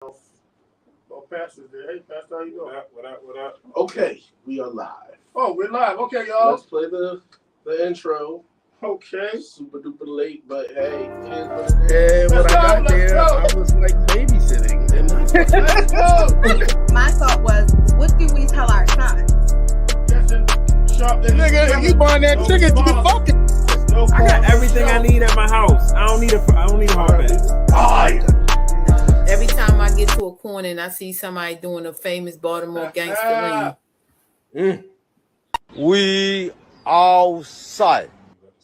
Oh, Pastor's there. Hey, Pastor, how you doing? What up? Okay, we are live. Oh, we're live. Okay, y'all. Let's play the intro. Okay. Super duper late, but hey, it is what it is. And when I got there, go. I was like babysitting. And Let's go. My thought was, what do we tell our sons? nigga, you buying that ticket, you be fucking. I got everything I need at my house. I don't need a hard pass. Every time I get to a corner and I see somebody doing a famous Baltimore gangster lean. We outside.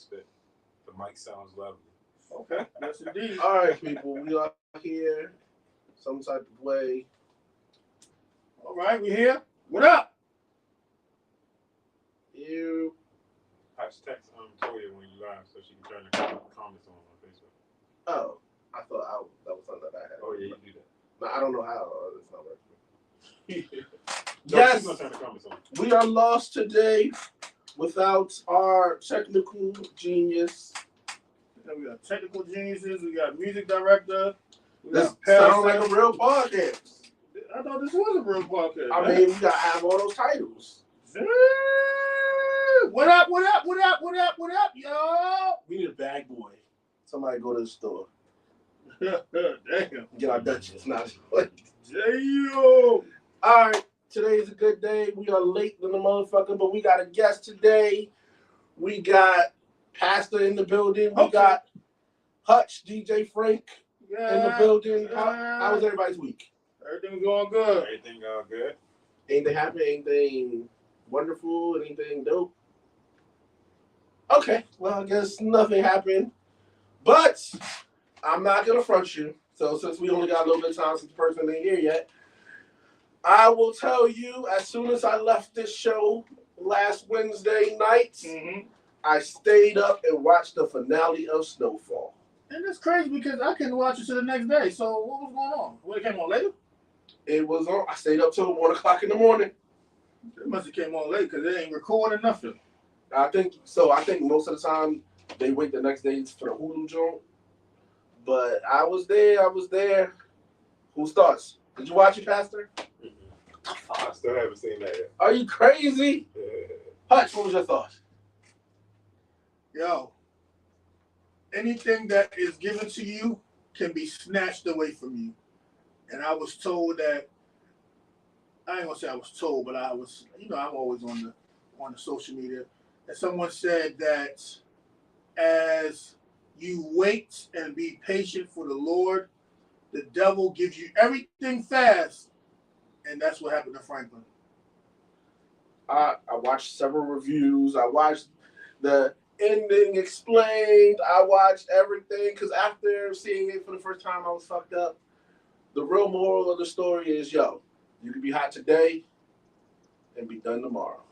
The mic sounds lovely. Okay, yes indeed. All right, people, we are here some type of way. All right, we here. What up? You. I just text Toya when you live so she can turn the comments on Facebook. Oh, I thought that was something that I had. Oh yeah, you do that. No, I don't know how. It's not working. No, Yes, she's gonna turn the comments on. we are lost today without our technical genius. We got technical geniuses. We got music director. We This got sounds like a real podcast. I thought this was a real podcast. I mean, we gotta have all those titles. What up? What up? What up? What up? What up, y'all? We need a bag boy. Somebody go to the store. Damn. Get our Dutchess. Not Damn. All right. Today is a good day. We are late than the motherfucker, but we got a guest today. We got Pastor in the building. We got Hutch, DJ Frank in the building. How was everybody's week? Everything's going good. Everything good. Anything happen? Anything wonderful? Anything dope? Okay. Well, I guess nothing happened. But I'm not going to front you. So since we only got a little bit of time since the person ain't here yet, I will tell you, as soon as I left this show last Wednesday night, I stayed up and watched the finale of Snowfall. And it's crazy because I couldn't watch it till the next day. So what was going on? What, it came on later? It was on. I stayed up till 1 o'clock in the morning. It must have came on late because they ain't recording nothing. I think so. I think most of the time they wait the next day for the Hulu joint. But I was there. Who starts? Did you watch it, Pastor? I still haven't seen that yet. Are you crazy? Hutch, what was your thought? Yo, anything that is given to you can be snatched away from you. And I was told that, I ain't gonna say I was told, but I was, I'm always on the social media. And someone said that as you wait and be patient for the Lord, the devil gives you everything fast. And that's what happened to Franklin. I watched several reviews. I watched the ending explained. I watched everything because after seeing it for the first time, I was fucked up. The real moral of the story is, yo, you can be hot today and be done tomorrow.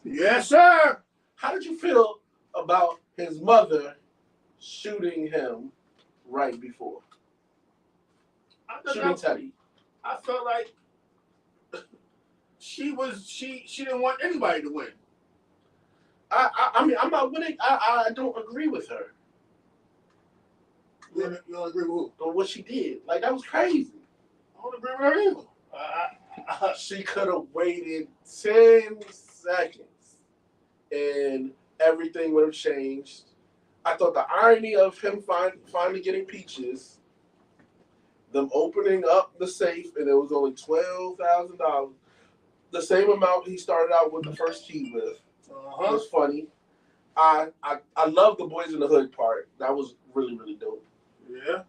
Yes, sir. How did you feel about his mother shooting him right before? Shooting Teddy. I felt like she didn't want anybody to win. I mean, I'm not winning. I don't agree with her. You don't agree with who? On what she did. Like, that was crazy. I don't agree with her either. She could have waited 10 seconds and everything would have changed. I thought the irony of him finally getting peaches, them opening up the safe, and it was only $12,000, the same amount he started out with the first key with. It was funny. I love the Boys in the Hood part. That was really, really dope. Yeah.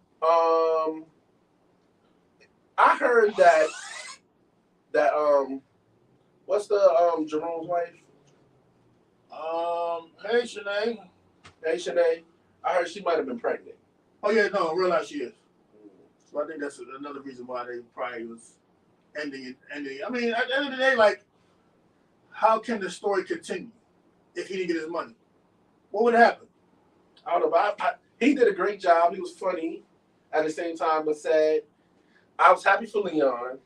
I heard that what's the Jerome's wife? Hey Shanae. Hey Shanae. I heard she might have been pregnant. Oh yeah, no, in real life she is. So I think that's another reason why they probably was ending it. I mean, at the end of the day, like, how can the story continue if he didn't get his money? What would happen? I don't know, but he did a great job. He was funny at the same time, but sad. I was happy for Leon.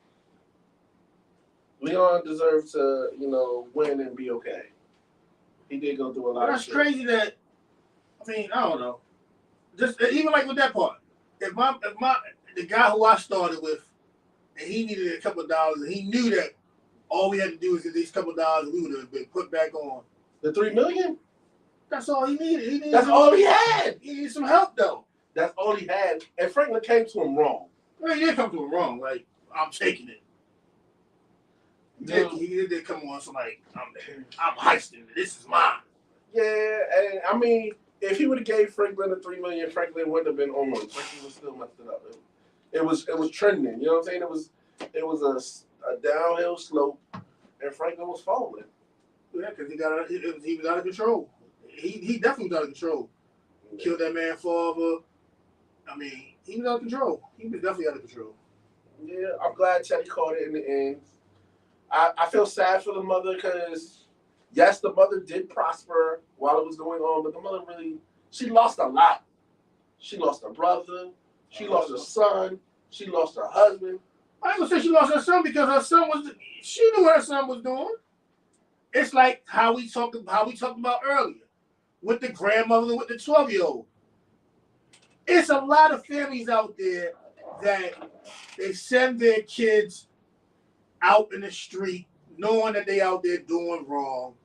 Leon deserved to, win and be okay. He did go through a lot of shit. That's crazy that, I mean, I don't know. Just even like with that part. If the guy who I started with and he needed a couple of dollars, and he knew that all we had to do was get these couple of dollars, and we would have been put back on. The $3 million? That's all he needed. That's all he had. He needed some help, though. That's all he had. And Franklin came to him wrong. Well, he did come to him wrong. Like, I'm taking it. He did come on some like, I'm heisting it. This is mine. Yeah, and I mean, if he would have gave Franklin the $3 million, Franklin wouldn't have been on one. Franklin would still messed it up. It was trending. You know what I'm saying? It was a downhill slope, and Franklin was falling. Yeah, because he was out of control. He definitely was out of control. Killed that man father. I mean, he was out of control. He was definitely out of control. Yeah, I'm glad Teddy caught it in the end. I feel sad for the mother because, yes, the mother did prosper while it was going on, but the mother she lost a lot. She lost her brother. She lost her son. She lost her husband. I ain't gonna say she lost her son because her son she knew what her son was doing. It's like how we talked about earlier with the grandmother with the 12-year-old. It's a lot of families out there that they send their kids out in the street knowing that they out there doing wrong,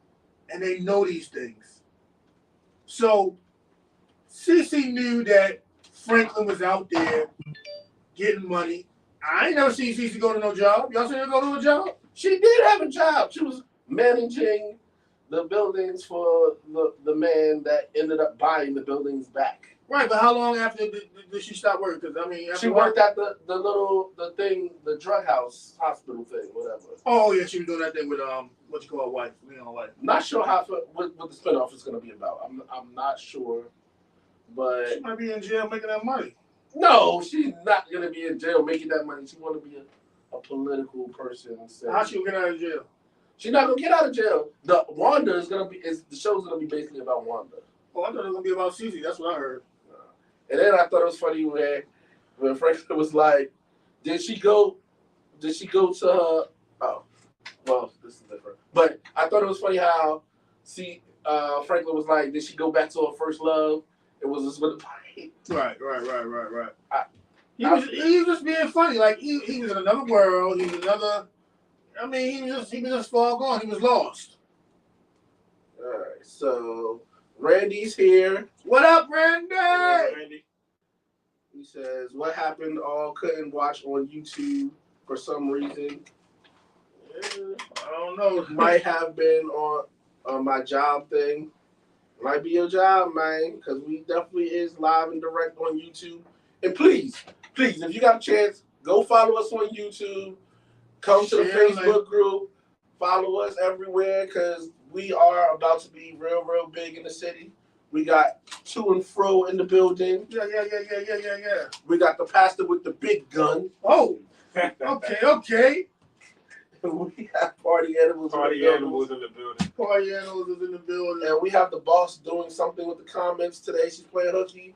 and they know these things. So Cece knew that Franklin was out there getting money. I ain't never seen Cece go to no job. Y'all seen her go to a job? She did have a job. She was managing the buildings for the man that ended up buying the buildings back. Right, but how long after did she stop working? Because I mean, she worked at the drug house, hospital thing, whatever. Oh yeah, she was doing that thing with what you call wife, wife. Not sure what the spinoff is going to be about. I'm not sure, but she might be in jail making that money. No, she's not going to be in jail making that money. She want to be a political person. How she gonna get out of jail? She's not gonna get out of jail. The show's gonna be basically about Wanda. Oh, I thought it was gonna be about Cece. That's what I heard. And then I thought it was funny when Franklin was like, did she go to her? Oh, well, this is different. But I thought it was funny how Franklin was like, did she go back to her first love? It was just with the party. Right. He was just being funny. Like he was in another world. He was another. I mean, he was just far gone. He was lost. All right, so Randy's here. What up, Randy? Randy. He says, "What happened? All couldn't watch on YouTube for some reason. I don't know. Might have been on my job thing. Might be your job, man, because we definitely is live and direct on YouTube. And please, if you got a chance, go follow us on YouTube. Come to the Facebook group. Follow us everywhere because we are about to be real, real big in the city. We got To and Fro in the building. Yeah. We got the pastor with the big gun. Oh, okay. We have Party Animals in the building. Party Animals is in the building. And we have the boss doing something with the comments today. She's playing hooky.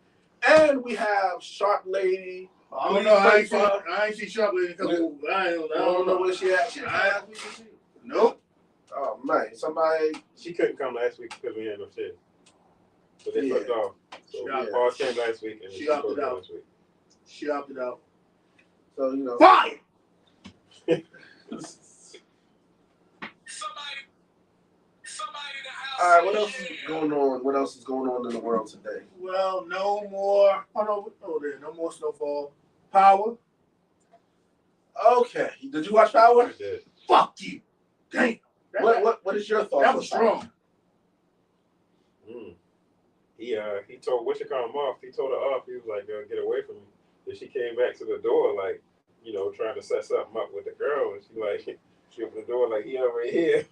And we have Sharp Lady. I don't know. I ain't see Sharp Lady. I don't know where she at. Nope. Oh, man. Somebody. She couldn't come last week because we had no shit. But they fucked off. So Paul came last week and she opted out. Last week. She opted out. So, you know. Fire! All right, what else is going on? What else is going on in the world today? Well, no more. No more snowfall. Power. Okay. Did you watch Power? I did. Fuck you. Damn. What is your thought? That was strong. He told him off. He told her off. He was like, "Get away from me." Then she came back to the door, like, trying to set something up with the girl, and she opened the door like, he over here.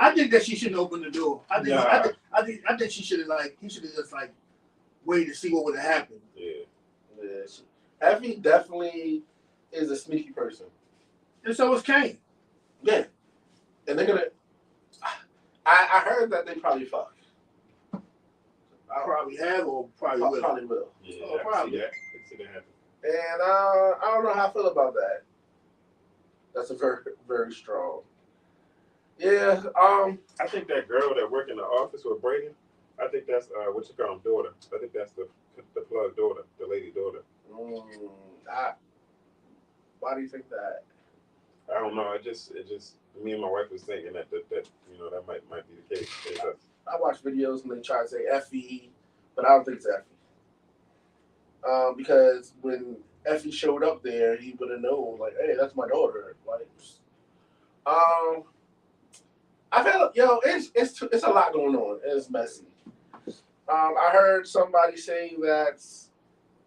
I think that she shouldn't open the door. I think he should have just waited to see what would have happened. Yeah. Effie definitely is a sneaky person. And so was Kane. Yeah. And they're gonna. I heard that they probably fuck. Probably have or probably will. Probably will. Yeah, probably. I can see that happen. And I don't know how I feel about that. That's a very, very strong. Yeah. I think that girl that worked in the office with Brady, I think that's daughter. I think that's the plug daughter, the lady daughter. Why do you think that? I don't know. It just me and my wife was thinking that that might be the case. I watch videos and they try to say Effie, but I don't think it's Effie. Because when Effie showed up there, he would have known, like, hey, that's my daughter. Like, I feel, it's a lot going on. It's messy. I heard somebody saying that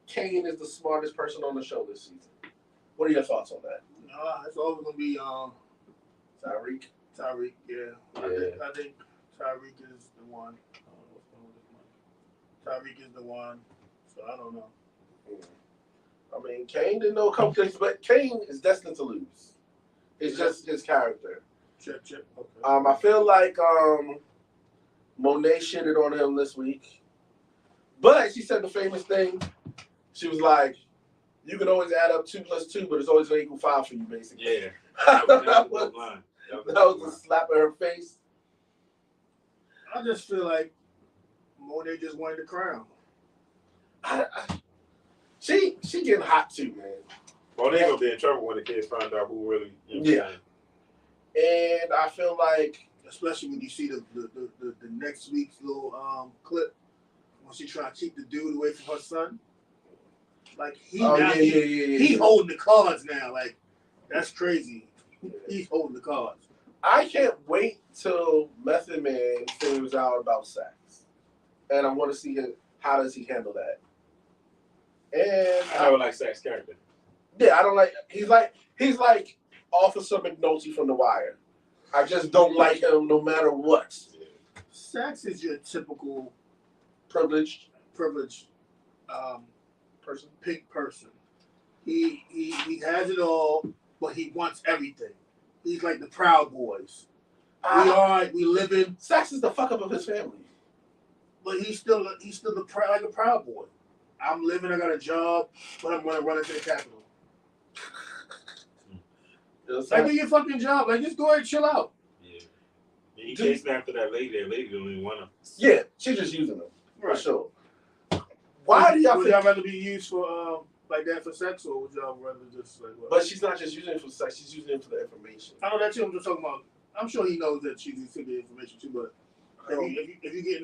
Kane is the smartest person on the show this season. What are your thoughts on that? It's always gonna be Tyreek. Tyreek, yeah. I think Tyreek is the one. Tyreek is the one. So I don't know. I mean, Kane didn't know a couple things, but Kane is destined to lose. It's just his character. Chip. Okay. I feel like Monet shitted on him this week, but she said the famous thing. She was like, "You can always add up 2 + 2, but it's always going to equal 5 for you, basically." Yeah, that was a slap in her face. I just feel like Monet just wanted the crown. She getting hot too, man. Well, they're gonna be in trouble when the kids find out who really. Yeah. And I feel like, especially when you see the next week's little clip when she trying to keep the dude away from her son. Like he holding the cards now. Like that's crazy. He's holding the cards. I can't wait till Method Man figures out about sex, and I want to see how does he handle that. And I don't like Sack's character. Yeah, I don't like. He's like Officer McNulty from The Wire. I just don't like him no matter what. Sax is your typical privileged pink person. He has it all, but he wants everything. He's like the Proud Boys. We live in. Sax is the fuck up of his family, but he's still like a Proud Boy. I'm living. I got a job, but I'm going to run into the Capitol. Like, do your fucking job. Like, just go ahead and chill out. Yeah. He chasing after that lady. That lady don't even want him. Yeah, she's just using him. Right. For sure. Why do y'all would y'all rather be used for like that for sex, or would y'all rather just like what? But she's not just using it for sex, she's using it for the information. I know that too. I'm just talking about. I'm sure he knows that she's using the information too, but if you get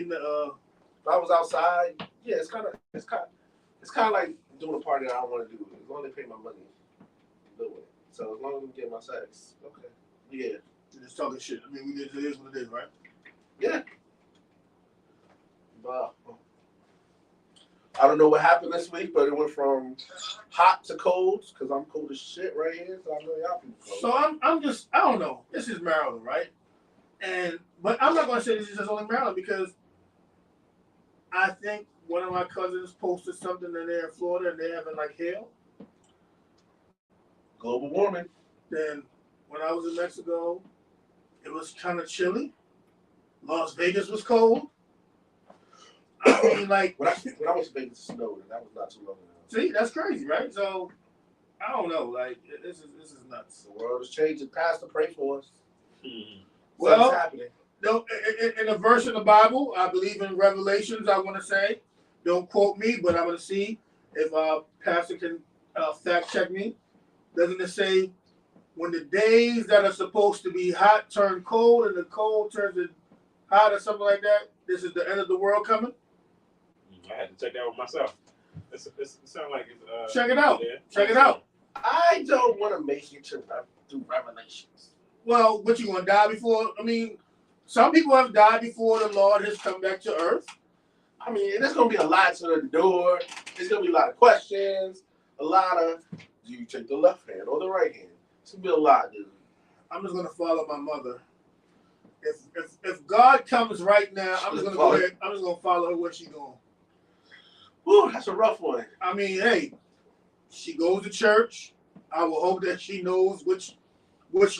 in the if I was outside, yeah, it's kind of like doing a party that I don't want to do. As long as they pay my money, do it. So as long as I'm getting my sex, okay, yeah. You're just talking shit. I mean, it is what it is, right? Yeah. But I don't know what happened this week, but it went from hot to cold because I'm cold as shit right here. So I know y'all people cold. So I'm just I don't know. This is Maryland, right? But I'm not going to say this is just only Maryland because I think one of my cousins posted something that they're in Florida and they're having like hail. Global warming. Then when I was in Mexico, it was kind of chilly. Las Vegas was cold. I mean, like when I was in Vegas, it snowed, and that was not too long ago. See, that's crazy, right? So I don't know. Like this is nuts. The world is changing. Pastor, pray for us. Well, what's happening? No, in a verse in the Bible, I believe in Revelations. I want to say, don't quote me, but I'm going to see if Pastor can fact check me. Doesn't it say when the days that are supposed to be hot turn cold and the cold turns to hot or something like that? This is the end of the world coming. I had to check that out myself. It sounds like it's. Check it out. Yeah. Check it out. I don't want to make it to do Revelations. Well, what, you going to die before? I mean, some people have died before the Lord has come back to earth. I mean, there's going to be a lot to the door. There's going to be a lot of questions. A lot of, do you take the left hand or the right hand? It's going to be a lot, dude. I'm just going to follow my mother. If God comes right now, I'm just going to go ahead. I'm just going to follow her where she's going. Whew, that's a rough one. I mean, hey, she goes to church. I will hope that she knows which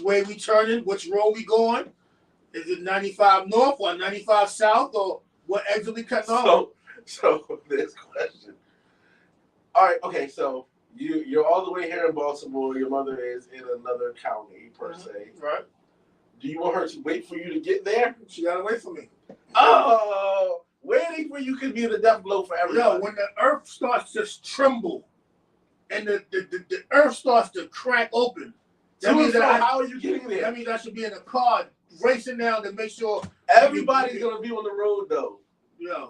way we turning, which road we going. Is it 95 north or 95 south or what exit we cutting off? So this question. All right, okay, so you're all the way here in Baltimore. Your mother is in another county per se. Right. Do you want her to wait for you to get there? She gotta wait for me. Oh, waiting for you could be the death blow for everybody. Yo, when the earth starts to tremble and the earth starts to crack open. That means how are you getting there? That means I should be in a car racing down to make sure Everybody's gonna be on the road though. Yeah.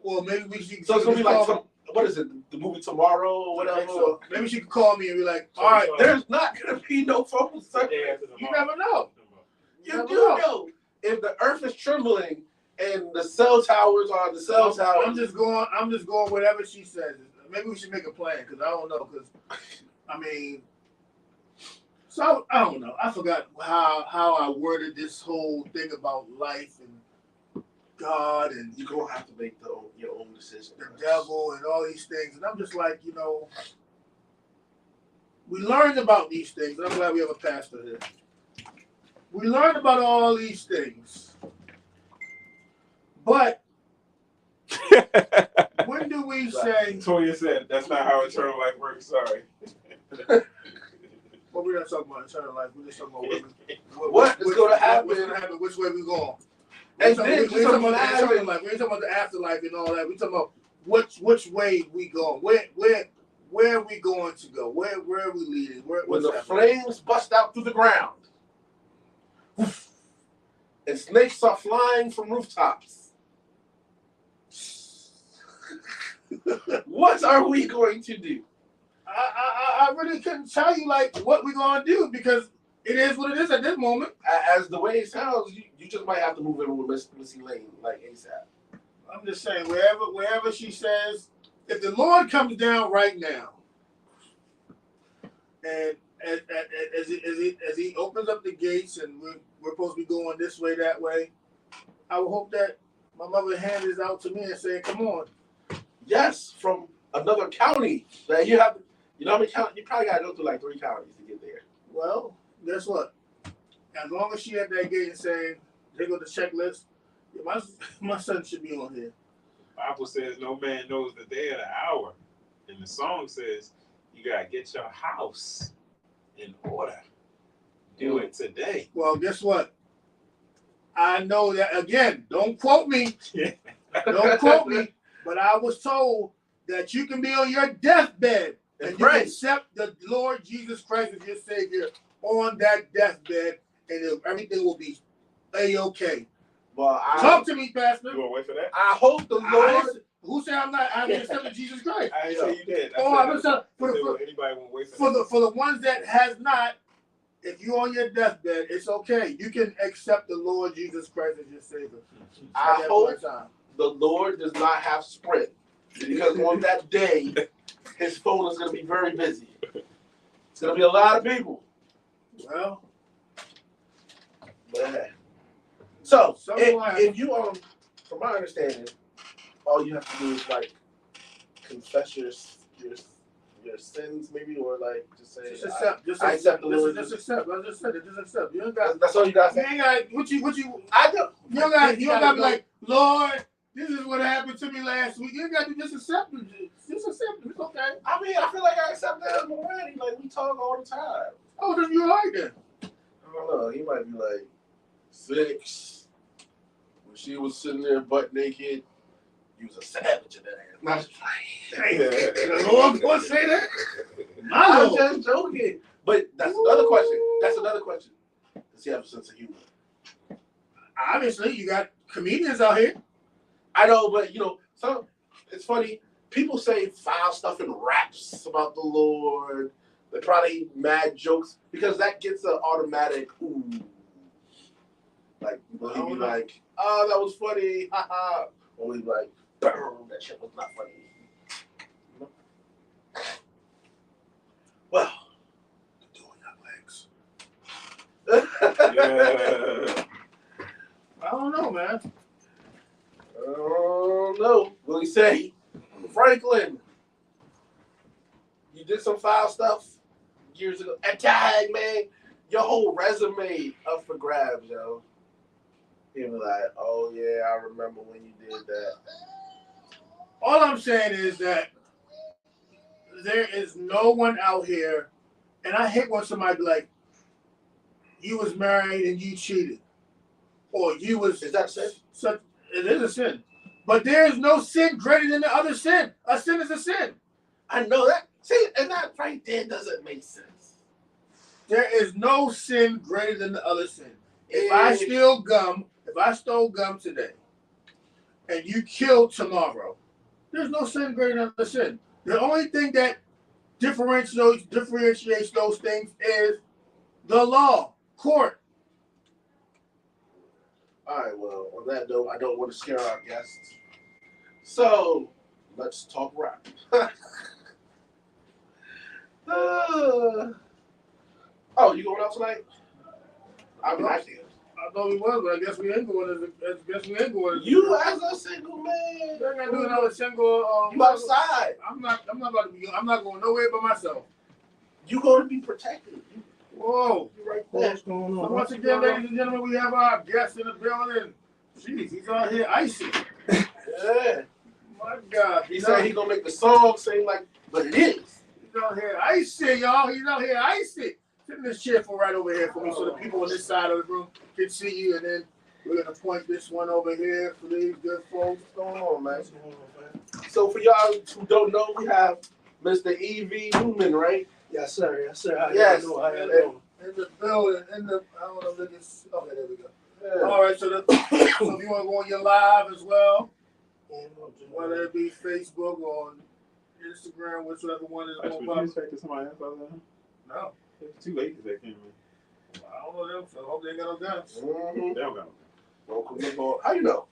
Well, maybe we should. So it's gonna be like what is it? The movie Tomorrow or whatever. So maybe she could call me and be like, "All right, there's not gonna be no phone service." You never know. You do know if the earth is trembling and the cell towers are the cell towers. I'm just going whatever she says. Maybe we should make a plan because I don't know. Because I mean, so I don't know. I forgot how I worded this whole thing about life and God and you're gonna have to make your own decision. The devil and all these things, and I'm just like, we learned about these things. And I'm glad we have a pastor here. We learned about all these things, but when do we say? Toya said that's not how eternal life works. Sorry. Well, we're not talking about eternal life. We're just talking about what is going to happen. What's going to happen? Which way we going? And we ain't talking about the eternal life. We ain't talking about the afterlife and all that. We talking about which way we going. Where are we going to go? Where are we leading? When the flames bust out through the ground, and snakes are flying from rooftops, what are we going to do? I really couldn't tell you like what we're gonna do because it is what it is at this moment. As the way it sounds, you just might have to move in with Missy Lane like ASAP. I'm just saying wherever she says, if the Lord comes down right now, and as he opens up the gates and we're supposed to be going this way, that way, I would hope that my mother hand is out to me and saying, "Come on." Yes, from another county that you have. You know how many counties? You probably got to go through like 3 counties to get there. Well, guess what? As long as she at that gate and saying, "They go the checklist," my son should be on here. The Bible says no man knows the day or the hour, and the song says you gotta get your house in order. Do it today. Well, guess what? I know that again. Don't quote me. Don't quote me. But I was told that you can be on your deathbed and you can accept the Lord Jesus Christ as your Savior on that deathbed, and everything will be A-okay. Well, talk to me, Pastor. You want to wait for that? I hope the Lord. Who said I'm not? I haven't accepted Jesus Christ. I didn't say you did. I'm saying for anybody want to wait for the ones that has not. If you're on your deathbed, it's okay. You can accept the Lord Jesus Christ as your Savior. I hope the Lord does not have Sprint, because on that day, his phone is going to be very busy. It's going to be a lot of people. Well, so if you from my understanding, all you have to do is like confess your sins, maybe, or like just say, I accept the Lord. Just accept. I just said it. Just accept. You don't got. That's all you got to say. You ain't got what you. I don't. You don't got. You don't got to be like, Lord, this is what happened to me last week. You ain't got to just accept it. Just accept it. It's okay. I mean, I feel like I accept that already. Like, we talk all the time. Oh, then you're right then. I don't know. He might be like 6 when she was sitting there butt naked. You was a savage in that ass. Not just like, the Lord gonna say that? I'm just joking. But that's another question. Does he have a sense of humor? Obviously, you got comedians out here. I know, but it's funny. People say foul stuff in raps about the Lord. They probably mad jokes because that gets an automatic ooh. Like he'd be like, "Oh, that was funny, haha," or he'd be like, "That shit was not funny." Well, doing that legs. I don't know, man. I don't know. What he say? Franklin, you did some foul stuff years ago. And dang, man, your whole resume up for grabs, yo. He'll be like, "Oh yeah, I remember when you did that." All I'm saying is that there is no one out here, and I hate when somebody be like, "You was married and you cheated," or "You was." Is that sin? It is a sin, but there is no sin greater than the other sin. A sin is a sin. I know that. See, and that right there doesn't make sense. There is no sin greater than the other sin. If I stole gum today, and you kill tomorrow, there's no sin greater than the sin. The only thing that differentiates those things is the law, court. All right, well, on that note, I don't want to scare our guests. So, let's talk rap. Oh, you going out tonight? I mean, I can. I thought we was, but I guess we ain't going. You as a single man. They're gonna do another single. You outside. I'm not about to be. I'm not going nowhere by myself. You going to be protected. Whoa. You right there. What's going So on? once again, ladies and gentlemen, we have our guest in the building. Jeez, he's out here icy. Yeah. My God. He said he gonna make the song seem like what it is. He's out here icy, y'all. He's out here icy. Sit in this chair for right over here for me, so the people on this side of the room can see you, and then we're gonna point this one over here for these good folks. What's going on, man? So for y'all who don't know, we have Mr. E.V. Newman, right? Yes, sir. Yes, sir. How Yes. you doing? How you In doing? the building, I don't know if it's, okay, there we go. Yeah. All right, so if you want to go on your live as well, whether it be Facebook or Instagram, whichever one is Would more you popular. expect somebody else other than him? No, It's 2 acres that came in. I don't know them, so I hope they ain't got no guns. Mm-hmm. They don't got How you know?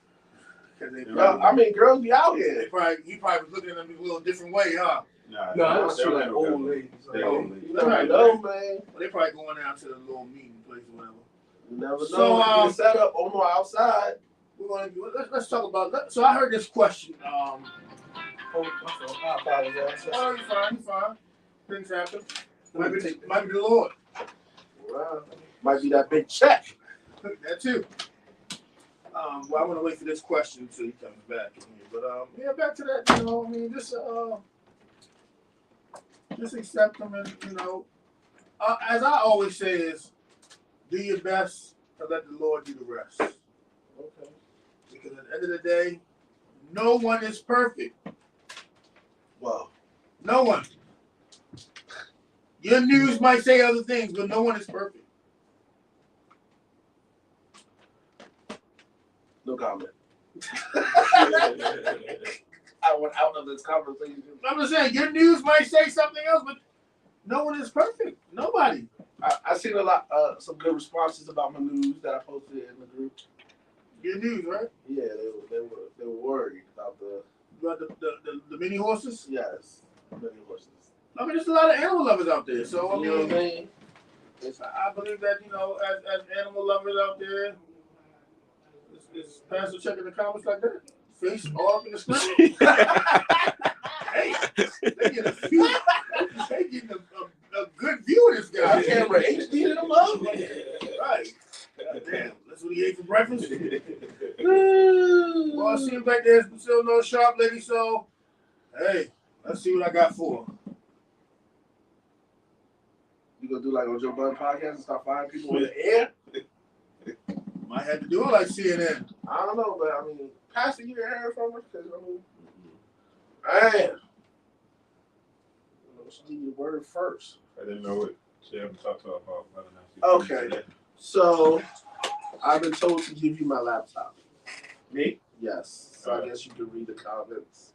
'Cause they, Yeah. I mean, girls be out here. he probably was looking at them a little different way, huh? Nah, No, I they don't see don't like have no old guns. ladies. They old ladies. You never know, man. Well, they probably going down to the little meeting place or whatever. You never know. So, You can set up almost outside. We're gonna let's talk about. So I heard this question. Oh, I apologize. Oh, you fine. Things happen. Might be the Lord. Wow. Might be that big check. That too. Well, I'm gonna wait for this question until he comes back in here. But yeah, back to that. You know, I mean, just accept them, and you know, as I always say, is do your best and let the Lord do the rest. Okay. Because at the end of the day, no one is perfect. Wow. No one. Your news might say other things, but no one is perfect. No comment. I went out of this conversation. I'm just saying, your news might say something else, but no one is perfect. Nobody. I seen a lot, some good responses about my news that I posted in the group. Your news, right? Yeah, they were worried about the About the mini horses. yes, many horses. I mean, there's a lot of animal lovers out there. So I You know what I mean, mean? I believe that as animal lovers out there, is Pastor checking the comments like that? Face all up in the screen. Hey, they get a view. They getting a good view of this guy. Camera HD in them up. Right. Goddamn. That's what he ate for breakfast. Well, it seems like there's still no sharp lady, so hey, let's see what I got for her. You gonna do like on Joe Budden podcast and start firing people in the air? Might have to do it like CNN. I don't know, but I mean, Pastor, you heard from her? Because man, she give you the word first. I didn't know what she ever talked to her about. Whether or not she Okay. So I've been told to give you my laptop. Me? Yes. So I guess you can read the comments.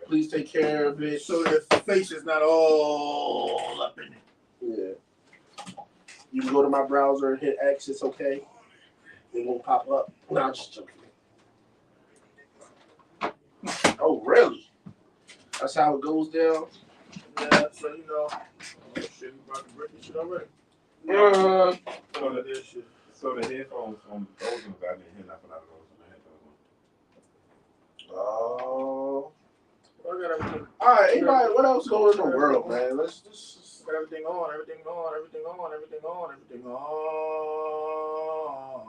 Please take care of it. So your face is not all up in it. Yeah. You can go to my browser and hit X. It's okay. It won't pop up. No, I'm just joking. Oh, really? That's how it goes down? Yeah, so you know, shit, we about to break this shit already. This shit. So the headphones on those ones, I didn't hear nothing out of those on the headphones. Oh. Well, I got everything. All right, anybody, what else going on in the world, man? Let's just Got everything on.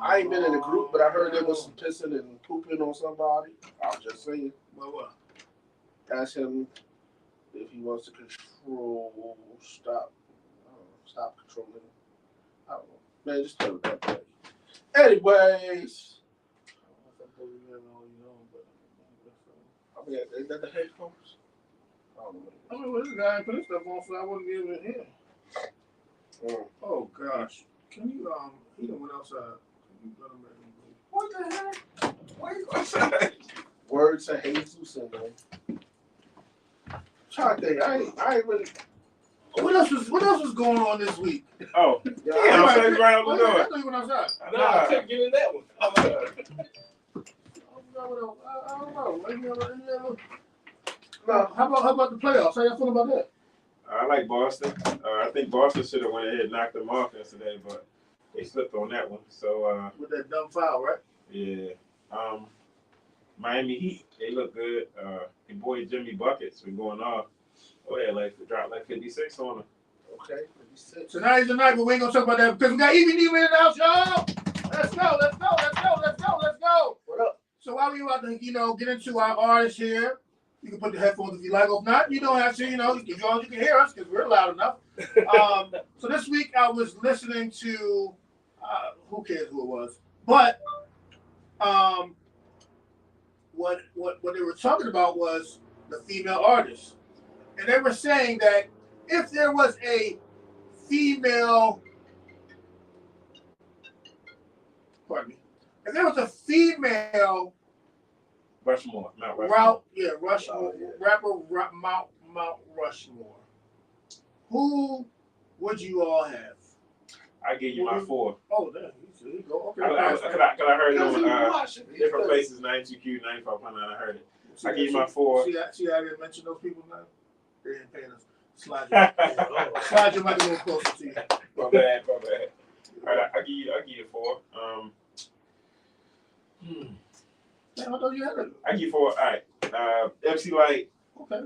I ain't been in the group, but I heard there was some pissing and pooping on somebody. I'm just saying. Well, what? Ask him if he wants to stop controlling. I don't know. Man, just tell him that. Anyways. I mean, is that the headphones? Oh, I mean, well, this guy put his stuff on, so I wouldn't be able to hear. Oh gosh, can you he done went outside. What the heck? Why you outside? Word to Jesus and try to think. I ain't really. What else was going on this week? Oh, Yeah, yeah, I'm saying right on the I door. thought you went outside. Nah, I couldn't get in that one. I don't know. Maybe no. How about the playoffs? How y'all feel about that? I like Boston. I think Boston should have went ahead and knocked them off yesterday, but they slipped on that one. So With that dumb foul, right? yeah. Miami Heat, they look good. Your boy Jimmy Buckets been going off. Oh yeah, dropped like 56 on him. Okay. Tonight's the night, but we ain't gonna talk about that because we got Evie Neiman in the house, y'all. Let's go. What up? So while we about to, get into our artists here, you can put the headphones if you like. If not, you don't have to, as long as you can hear us because we're loud enough. So this week I was listening to, who cares who it was, but what they were talking about was the female artists, and they were saying that if there was a female, if there was a female Rushmore, Mount Rushmore. Mount Rushmore, who would you all have? I give you my 4. Oh, there you go. Okay. I heard it on different places, 92Q, 95.9. I heard it. I give you my 4. See, I didn't mention those people now. They didn't pay us. Slide your mic a little closer to you. My bad. All right, I give you 4. Man, I thought you had it. I give you 4. All right. MC Light. Okay.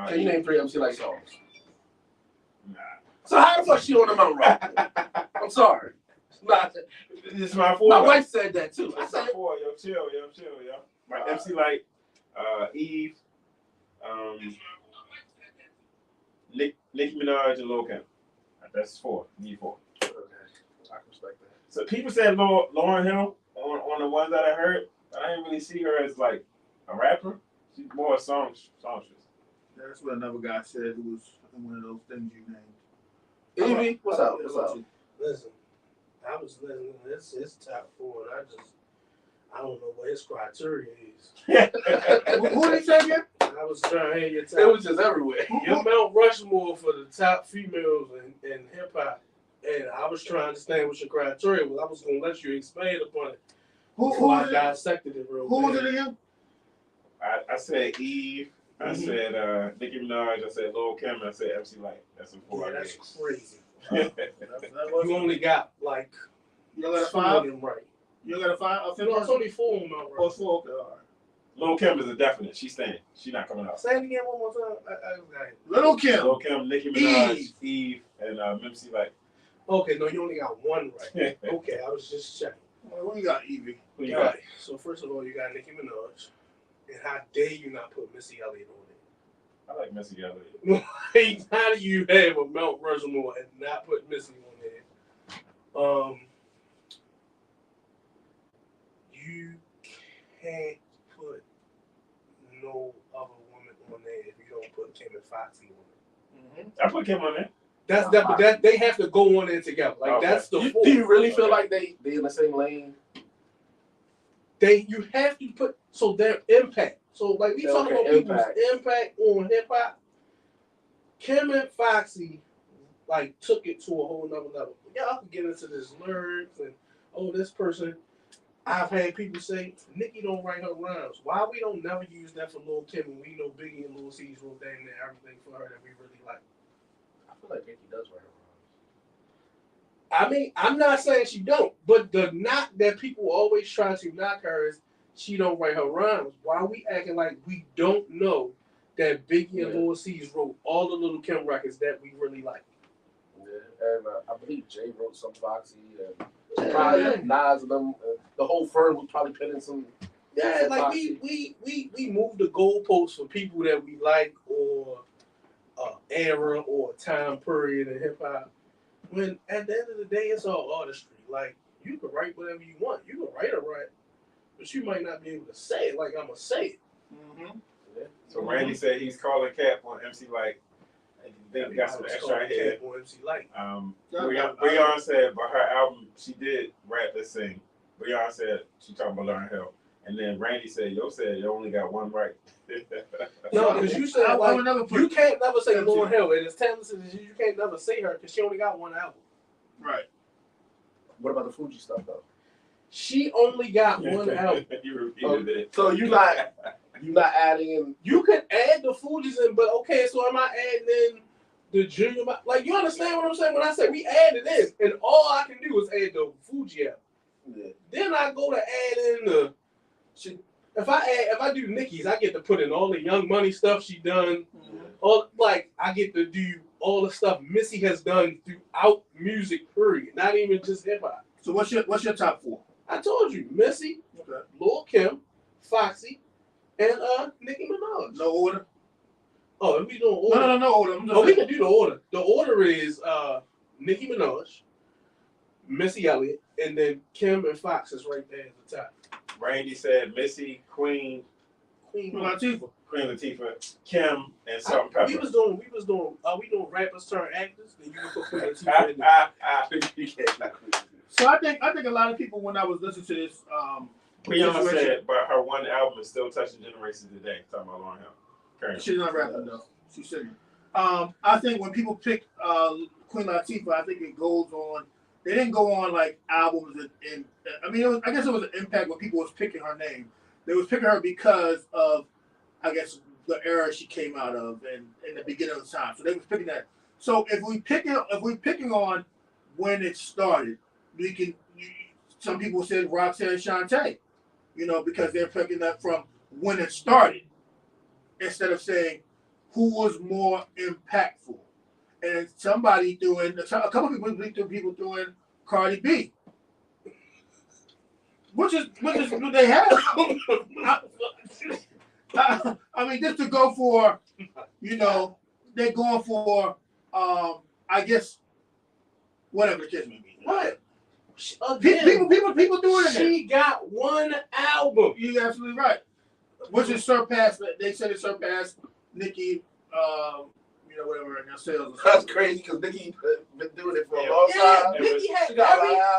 Can you name 3 MC Light songs? Nah. So how the fuck she on the Mount Rushmore? I'm sorry. This is my 4. My wife said that too. I This said my 4. Yo, chill. Right, MC Light, Eve, Nicki Minaj, and Lil Kim. That's 4. Need 4. Okay. I can respect that. So people said Lauryn Hill on the ones that I heard. I didn't really see her as like a rapper. She's more a songstress. That's what another guy said who was in one of those things you named. Evie, what's up? Listen, I was listening to his top 4, and I don't know what his criteria is. Who did he say again? I was trying to hear your top. It was just everywhere. Your Mount Rushmore for the top females in hip hop, and I was trying to understand what your criteria was. I was gonna let you expand upon it. Who I dissected it real Who bad. was it again? I said Eve. I said Nicki Minaj. I said Lil Kim. I said MC Light. That's some 4. Yeah, that's crazy. You You only got like got a 2 5? of them right. You got a 5? No, it's only 4 on Mount Oh, Rushmore. 4. Okay, all right. Lil Kim is a definite. She's staying. She's not coming out. Say it again one more time. I Little Kim. Lil Kim, Nicki Minaj, Eve, and MC Light. Okay, no, you only got 1 right. Okay, I was just checking. Who you got, Evie? Who you All got? right. So first of all, you got Nicki Minaj, and how dare you not put Missy Elliott on I like Missy Elliott. it? How do you have a Mount Rushmore and not put Missy on there? You can't put no other woman on there if you don't put Kim and Foxy on it. I put Kim on there. That they have to go on there together. Like Okay. that's the Do you really feel like they in the same lane? you have to put so their impact. So like we talking about people's impact on hip hop. Kim and Foxy like took it to a whole nother level. Y'all can get into this lyrics and this person. I've had people say Nicki don't write her rhymes. Why we don't never use that for Lil Kim when we know Biggie and Lil C's wrote damn near everything for her that we really like. I feel like Nicki does write her rhymes. I mean, I'm not saying she don't, but the knock that people always try to knock her is she don't write her rhymes. Why we acting like we don't know that Biggie and Lil C's wrote all the Lil Kim records that we really like? Yeah, and I believe Jay wrote some Foxy and probably Nas and them. The whole firm was probably penning some. Yeah, like we move the goalposts for people that we like or era or time period in hip hop. When at the end of the day, it's all artistry. Like you can write whatever you want. You can write a rap, but you might not be able to say it like I'm gonna say it. Mm-hmm. Yeah. So Randy said he's calling Cap on MC Light. I think got some extra here. Breon said, but her album, she did rap and sing. Breon said she talking about Lauryn Hill. And then Randy said, yo said you only got one right. No, because you said you can't never say Lauryn Hill, and as talented as you can't never say her because she only got one album. Right. What about the Fuji stuff though? She only got one album. You repeated it. So you're not adding in. You could add the Fugees in, but okay, so am I adding in the Junior? Like, you understand what I'm saying? When I say we added in, and all I can do is add the Fuji album. Yeah. Then I go to add in the. If I do Nicki's, I get to put in all the Young Money stuff she done. All like I get to do all the stuff Missy has done throughout music. Period. Not even just hip hop. So what's your top 4? I told you, Missy, okay. Lil Kim, Foxy, and Nicki Minaj. No order. Oh, if we doing order? No order. We can do the order. The order is Nicki Minaj, Missy Elliott, and then Kim and Fox is right there at the top. Randy said Missy, Queen Latifah, Kim, and Salt and Pepper. We was doing. Are we doing rappers turn actors? Then you can put Queen Latifah in there. So I think a lot of people, when I was listening to this, Breon said, but her one album is still touching generations today. Talking about Lauryn Hill. She's not rapping though. She's singing. I think when people pick Queen Latifah, I think it goes on. They didn't go on like albums and I mean, I guess it was an impact when people was picking her name. They was picking her because of, I guess, the era she came out of and in the beginning of the time. So they was picking that. So if we're picking on when it started, we can. Some people said Roxanne Shante, because they're picking that from when it started, instead of saying who was more impactful. And somebody doing a couple people doing Cardi B, which is what they have. I mean, just to go for, they're going for, I guess, whatever the case may be. What? Again, people doing it. She got one album. You're absolutely right. Which is surpassed. They said it surpassed Nicki. Whatever in their sales. That's crazy because Nicki been doing it for a long time. Nicki had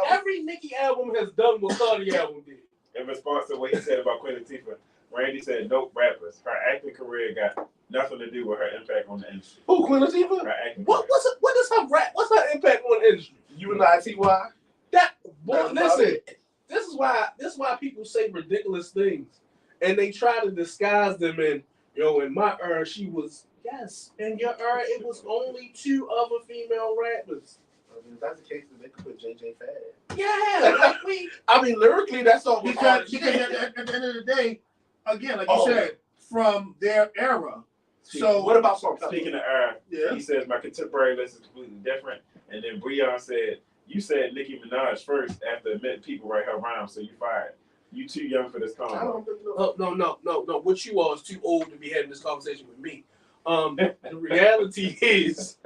every Nicki album has done what Cardi album did. In response to what he said about Queen Latifah, Randy said, "Nope, rappers. Her acting career got nothing to do with her impact on the industry." Who, Queen Latifah? Her acting. What is her rap? What's her impact on the industry? UNITY. Listen. This is why people say ridiculous things, and they try to disguise them in my era she was. Yes, in your era, it was only 2 other female rappers. If that's the case, then they could put JJ Fad. Yeah, lyrically, that's all. Because at the end of the day, again, like you said, from their era. So what about Salt? Speaking of era, he says my contemporary list is completely different. And then Breon said, "You said Nicki Minaj first after admitting people write her rhymes, so you fired. You too young for this convo." No. What you all is too old to be having this conversation with me. The reality is,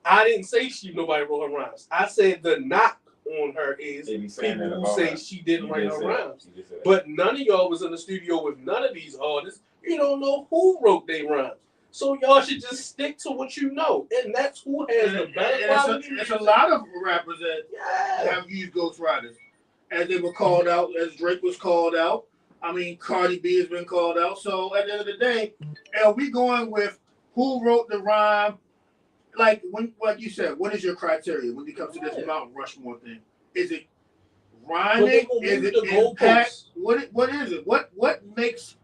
I didn't say nobody wrote her rhymes. I said the knock on her is people who say she didn't write her rhymes. But none of y'all was in the studio with none of these artists. You don't know who wrote their rhymes. So y'all should just stick to what you know. And that's who has the better quality. There's a lot of rappers that have used ghostwriters. As they were called out, as Drake was called out. I mean, Cardi B has been called out. So at the end of the day, are we going with who wrote the rhyme? Like you said, what is your criteria when it comes to this Mount Rushmore thing? Is it rhyming? Is it impact? What is it? What makes?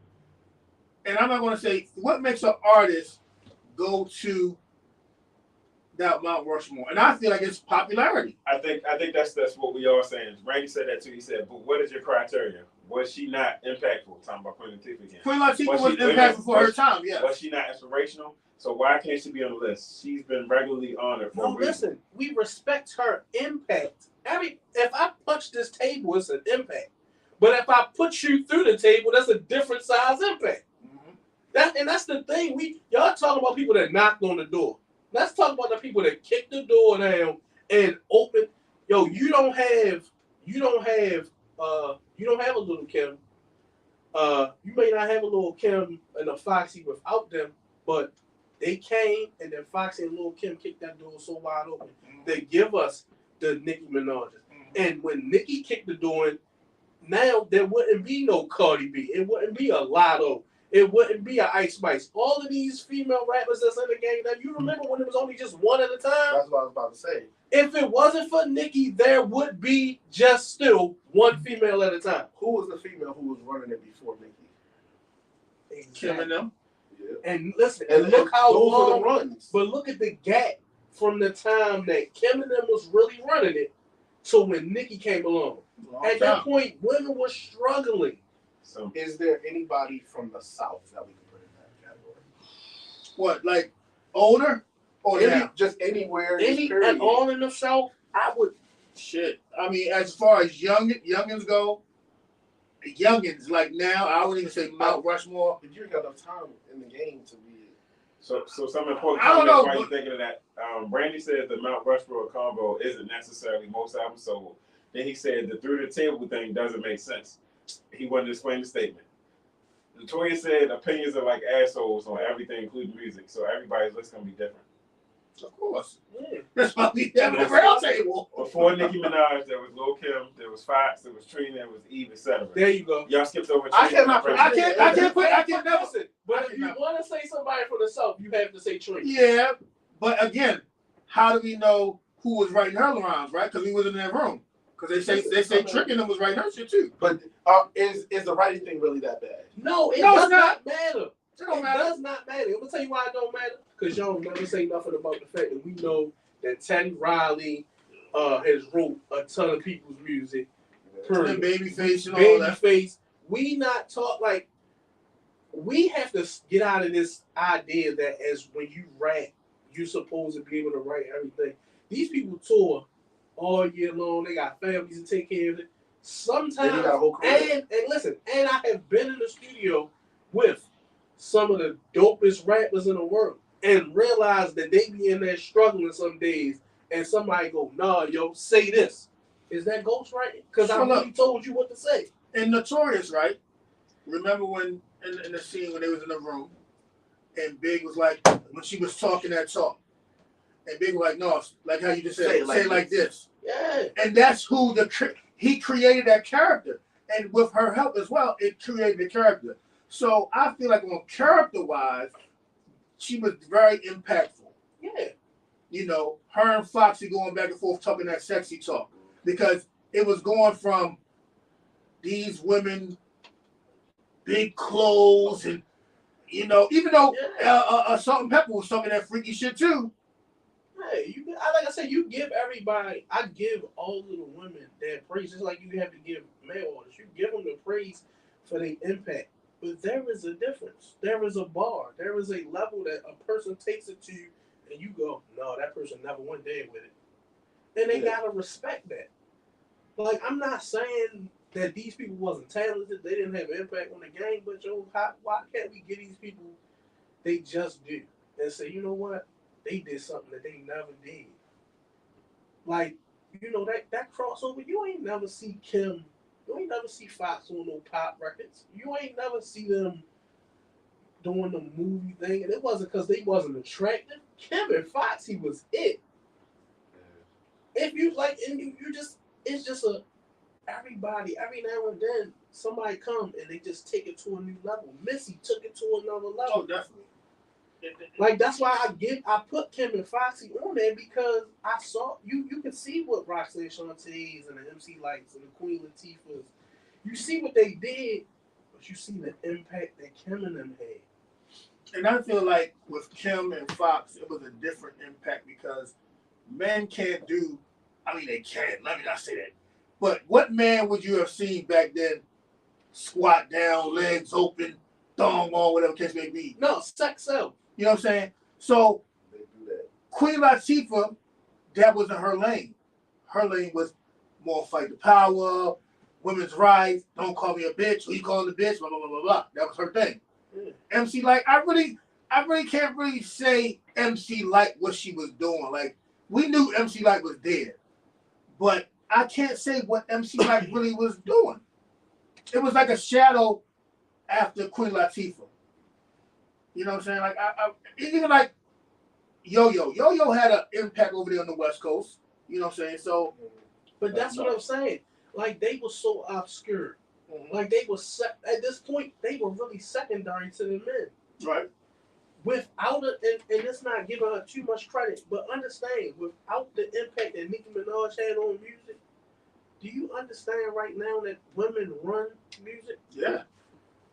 And I'm not going to say what makes an artist go to that Mount Rushmore, and I feel like it's popularity. I think that's what we are saying. Randy said that too. He said, "But what is your criteria? Was she not impactful?" Talking about Queen Latifah again. Queen Latifah was impactful for her time. Yeah. Was she not inspirational? So why can't she be on the list? She's been regularly honored for a reason. Listen, we respect her impact. If I punch this table, it's an impact. But if I put you through the table, that's a different size impact. Mm-hmm. That's the thing. Y'all talking about people that knocked on the door. Let's talk about the people that kicked the door down and opened. Yo, you don't have a Little Kim. You may not have a Lil Kim and a Foxy without them, but they came and then Foxy and Lil Kim kicked that door so wide open. They give us the Nicki Minaj. And when Nicki kicked the door in, now there wouldn't be no Cardi B. It wouldn't be a Lotto. It wouldn't be a Ice Spice. All of these female rappers that's in the game, now you remember when it was only just one at a time? That's what I was about to say. If it wasn't for Nicki, there would be just still one female at a time. Who was the female who was running it before Nicki? Kim and them. Yeah. And listen, And look how those were long. the runs. But look at the gap from the time that Kim and them was really running it to when Nicki came along. At that point, women were struggling. So, is there anybody from the South that we can put in that category? What, like older or now? Just anywhere. Any at all in the South, I would. Shit. I mean, as far as youngins go, youngins like now, I wouldn't even say Mount Rushmore. But you got enough time in the game to be. So some important I don't comments know, while you're thinking of that. Brandy said the Mount Rushmore combo isn't necessarily most albums sold. Then he said the through the table thing doesn't make sense. He wanted to explain the statement. Latoya said opinions are like assholes on everything, including music. So everybody's list gonna be different. Of course. Yeah. That's why we have a round table. Before Nicki Minaj, there was Lil Kim, there was Fox, there was Trina, there was Eve, etc. There you go. Y'all skipped over. I Trina. can't never. Listen, but if you want to say somebody from the South, you have to say Trina. Yeah, but again, how do we know who was writing her rhymes, right? Because we wasn't in that room. Because they say Tricking them was writing her shit too. But is the writing thing really that bad? No, it No, does it's not matter. It don't matter. Does not matter. I'm gonna tell you why it don't matter. Because y'all never say nothing about the fact that we know that Teddy Riley has wrote a ton of people's music. And Babyface and all that. Babyface. We not talk like we have to get out of this idea that as when you rap, you're supposed to be able to write everything. These people tour all year long. They got families to take care of it. Sometimes, and listen, and I have been in the studio with some of the dopest rappers in the world and realized that they be in there struggling some days and somebody go, nah, yo, say this. Is that ghostwriting? Because I really told you what to say. And Notorious, right? Remember when in the scene when they was in the room and Big was like, when she was talking that talk, and Big was like, no, like how you just said, say it like this. Yeah. And that's who he created that character. And with her help as well, it created the character. So I feel like on character-wise, she was very impactful. Yeah. You know, her and Foxy going back and forth talking that sexy talk. Because it was going from these women, big clothes, and, you know, even though Salt and Pepper was talking that freaky shit too. Hey, like I said, you give everybody, I give all of the women their praise, just like you have to give male artists. You give them the praise for their impact. But there is a difference. There is a bar. There is a level that a person takes it to, and you go, no, that person never went there with it. And they gotta respect that. Like, I'm not saying that these people wasn't talented, they didn't have an impact on the game, but yo, why can't we give these people they just do and say, you know what? They did something that they never did. Like, you know, that crossover, you ain't never see Kim, you ain't never see Fox on no pop records. You ain't never see them doing the movie thing. And it wasn't because they wasn't attractive. Kim and Foxy was it. If you like, and you just, it's just everybody, every now and then, somebody come and they just take it to a new level. Missy took it to another level. Oh, definitely. Like, that's why I put Kim and Foxy on there, because I saw you can see what Roxanne Shantae's and the MC Lights and the Queen Latifah's, you see what they did, but you see the impact that Kim and them had. And I feel like with Kim and Fox, it was a different impact because men can't do, I mean, they can, let me not say that. But what man would you have seen back then squat down, legs open, thong on, whatever case may be? No, sex self. You know what I'm saying? So Queen Latifah, that wasn't her lane. Her lane was more fight the power, women's rights, don't call me a bitch, who you calling a bitch, blah, blah, blah, blah, blah. That was her thing. MC Light, I really can't really say MC Light what she was doing. Like, we knew MC Light was dead, but I can't say what MC Light really was doing. It was like a shadow after Queen Latifah. You know what I'm saying? Like even like Yo-Yo had an impact over there on the West Coast. You know what I'm saying? So, but that's what I'm saying. Like they were so obscure. Like they were at this point, they were really secondary to the men. Right. Without it, and it's not giving her too much credit, but understand, without the impact that Nicki Minaj had on music, do you understand right now that women run music? Yeah.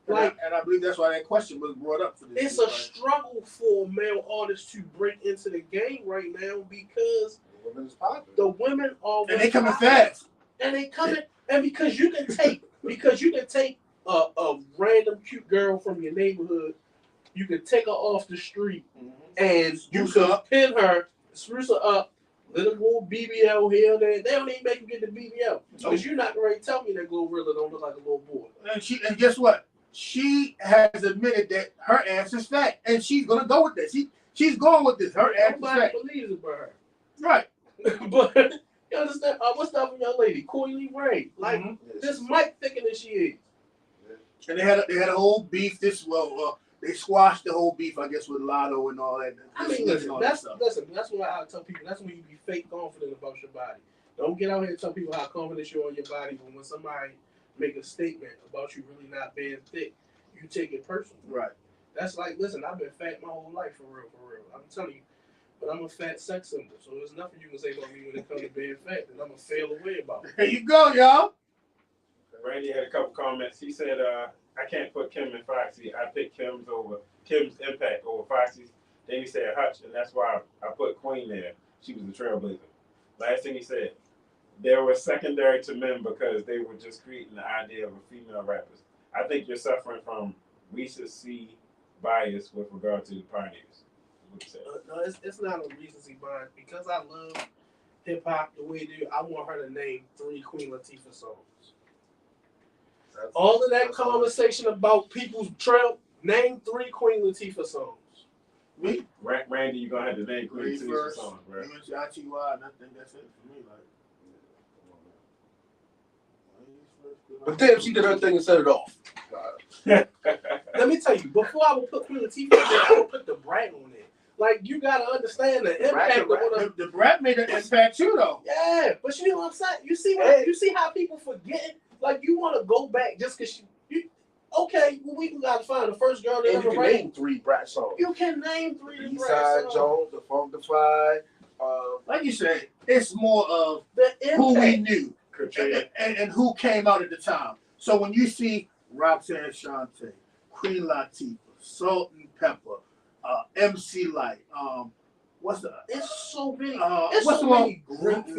Like, and I believe that's why that question was brought up for this. It's a struggle for male artists to break into the game right now because the women are and they coming fast. And they coming, and because you can take a random cute girl from your neighborhood, you can take her off the street and you can pin her, spruce her up, little more BBL here, there. They don't even make you get the BBL because you're not ready to tell me that Glorilla don't look like a little boy. And guess what? She has admitted that her ass is fat, and she's gonna go with this. She's going with this. Her ass is fat. Nobody believes it but her. Right. But you understand? What's up with young lady, Coily Ray? Like this Mike thicker than she is. And they had a whole beef. They squashed the whole beef, I guess, with Lotto and all that. I mean, listen. That's what I tell people. That's when you be fake confident about your body. Don't get out here and tell people how confident you're on your body, but when somebody make a statement about you really not being thick, you take it personal. Right. That's like, listen, I've been fat my whole life for real. I'm telling you, but I'm a fat sex symbol, so there's nothing you can say about me when it comes to being fat that I'm gonna fail away about. There you go, y'all. Randy had a couple comments. He said, I can't put Kim and Foxy. I picked Kim's impact over Foxy's. Then he said Hutch, and that's why I put Queen there. She was the trailblazer. Last thing he said, they were secondary to men because they were just creating the idea of a female rappers. I think you're suffering from recency bias with regard to the pioneers. No, it's not a recency bias because I love hip hop the way it do. I want her to name 3 Queen Latifah songs. All of that conversation about people's trail, name 3 Queen Latifah songs. Me? Randy, you're going to have to name Queen Latifah songs, right? and I think that's it for me. But damn, she did her thing and set it off. Let me tell you, before I would put Queen Latifah there, I would put the Brat on there. Like, you got to understand the impact of the Brat made an impact too, though. Yeah, but you know what I'm saying? You see how people forget? Like, you want to go back just because okay, well, we got to find the first girl that ever ran. Name 3 Brat songs. You can name 3 Brat Westside songs. Jones, The Funkified. Like you said, it's more of the impact. Who we knew and who came out at the time. So when you see Roxanne Shante, Queen Latifah, Salt and Pepper, MC Light, it's so many. What's the one?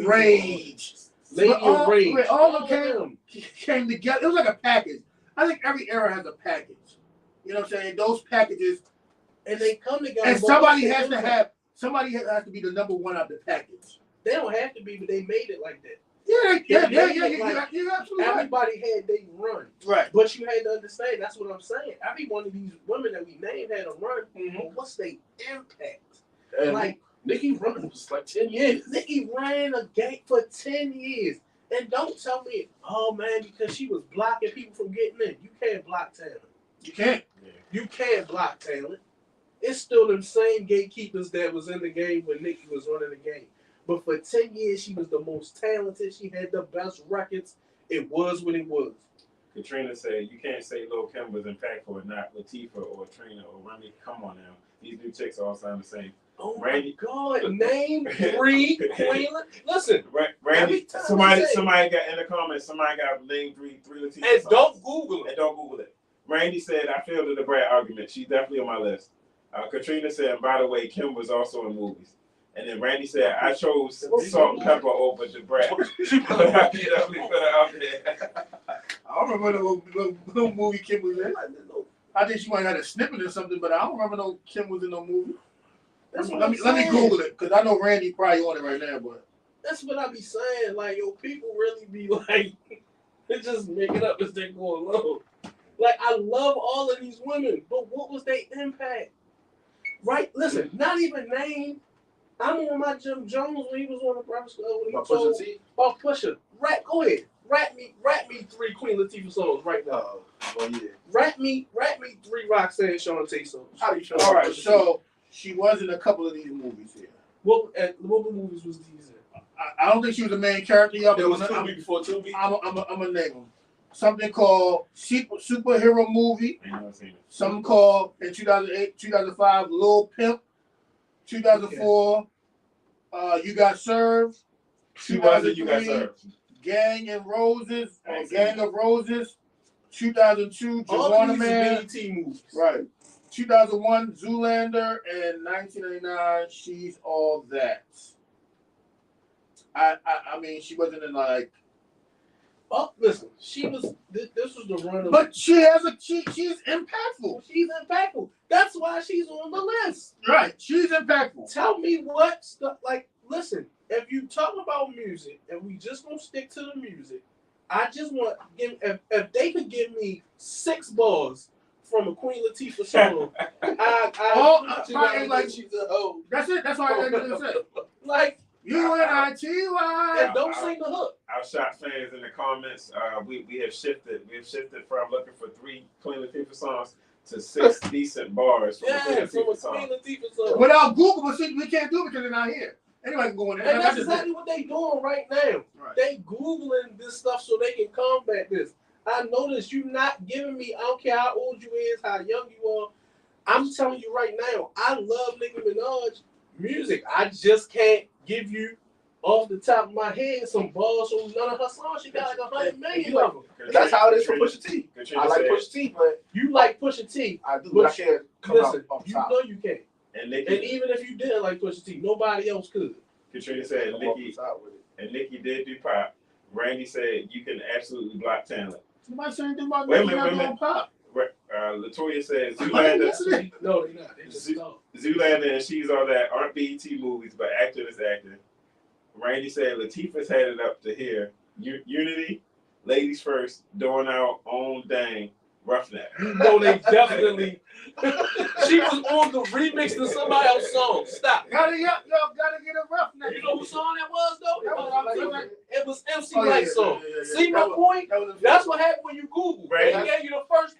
Rage. Lady of Rage. All of them came together. It was like a package. I think every era has a package. You know what I'm saying? Those packages, and they come together. And somebody has to be the number one of the package. They don't have to be, but they made it like that. Yeah. Like, you're absolutely everybody had their run. Right. But you had to understand, that's what I'm saying. Every one of these women that we named had a run. But what's their impact? And like, Nicki ran was like 10 years. Nicki ran a game for 10 years. And don't tell me, oh man, because she was blocking people from getting in. You can't block talent. You can't. You can't block talent. It's still the same gatekeepers that was in the game when Nicki was running the game. But for 10 years, she was the most talented. She had the best records. It was what it was. Katrina said, you can't say Lil' Kim was impactful and not Latifah or Trina or Remy. Come on now. These new chicks all sound the same. Oh Randy. My God. Name 3 Queen. Listen. Randy, somebody got in the comments, somebody got named 3 Latifah and songs. Don't Google it. Randy said, I feel the Brat argument. She's definitely on my list. Katrina said, and by the way, Kim was also in movies. And then Randy said, I chose Salt and Pepper over the Brat. I don't remember no movie Kim was in. I think she might have had a snippet or something, but I don't remember no Kim was in no movie. Let me Google it, because I know Randy probably on it right now, but that's what I be saying. Like, yo, people really be like, they just make it up as they go along. Like, I love all of these women, but what was their impact? Right? Listen, not even name. I'm on my Jim Jones when he was on the Breakfast Club when he told about Pusha. Right, go ahead. rap me 3 Queen Latifah songs right now. Well, yeah. Rap me 3 Roxanne Shante songs. How do you feel? All right, so she was in a couple of these movies here. What movies was these in? I don't think she was the main character. Y'all, It was Tubi before Tubi. I'm gonna name them. Something called superhero movie. Ain't never seen it. Something called in 2008, 2005, Lil Pimp. 2004, You Got Served. She wasn't. You got 2003, served. Gang of Roses. I ain't Gang of Roses. 2002, All Joanna of these Man. BET movies. Right. 2001, Zoolander, and 1999, She's All That. I mean, she wasn't in like. Oh, listen, she was. This was the run of. But she's impactful. She's impactful. That's why she's on the list. Right. She's impactful. Tell me what stuff. Like, listen, if you talk about music and we just gonna stick to the music, I just want if they could give me 6 bars from a Queen Latifah song, like she's a hoe. That's it. That's why I didn't say. Like UNITY. and don't sing the hook. Our shop fans in the comments, we have shifted. We've shifted from looking for 3 Queen Latifah songs to 6 decent bars from a Queen Yeah, from a Latifah song. Queen Latifah song. Without Google, but see, we can't do it because they're not here. Anybody can go in there. And that's exactly what they doing right now. Right. They Googling this stuff so they can combat this. I noticed you not giving me, I don't care how old you is, how young you are. I'm telling you right now, I love Nicki Minaj music. I just can't give you off the top of my head some bars from none of her songs. She got like 100 million of them. That's how it is for Pusha T. I like Pusha T, but You like Pusha T. I do, but I can't come Listen, out off you top. know you can't. And And Nikki, even if you didn't like Pusha T, nobody else could. Katrina said Come off Nikki, the top with it. and Nikki did do pop. Randy said you can absolutely block talent. Somebody saying anything about Wait a Nicki minute, not doing pop. Latoya said I Zoolander, listening. No, they're not. They just don't. Zoolander and She's All That aren't BET movies, but acting is acting. Randy said Latifah's had it up to here. Unity, Ladies First, doing our own thing. Roughneck. You know they definitely. She was on the remix to somebody else's song. Stop. Gotta get a rough neck. You know what song that was though? It was MC Oh, yeah, Light's song. yeah. See my point? That's what happened when you Google. Right. They gave you the first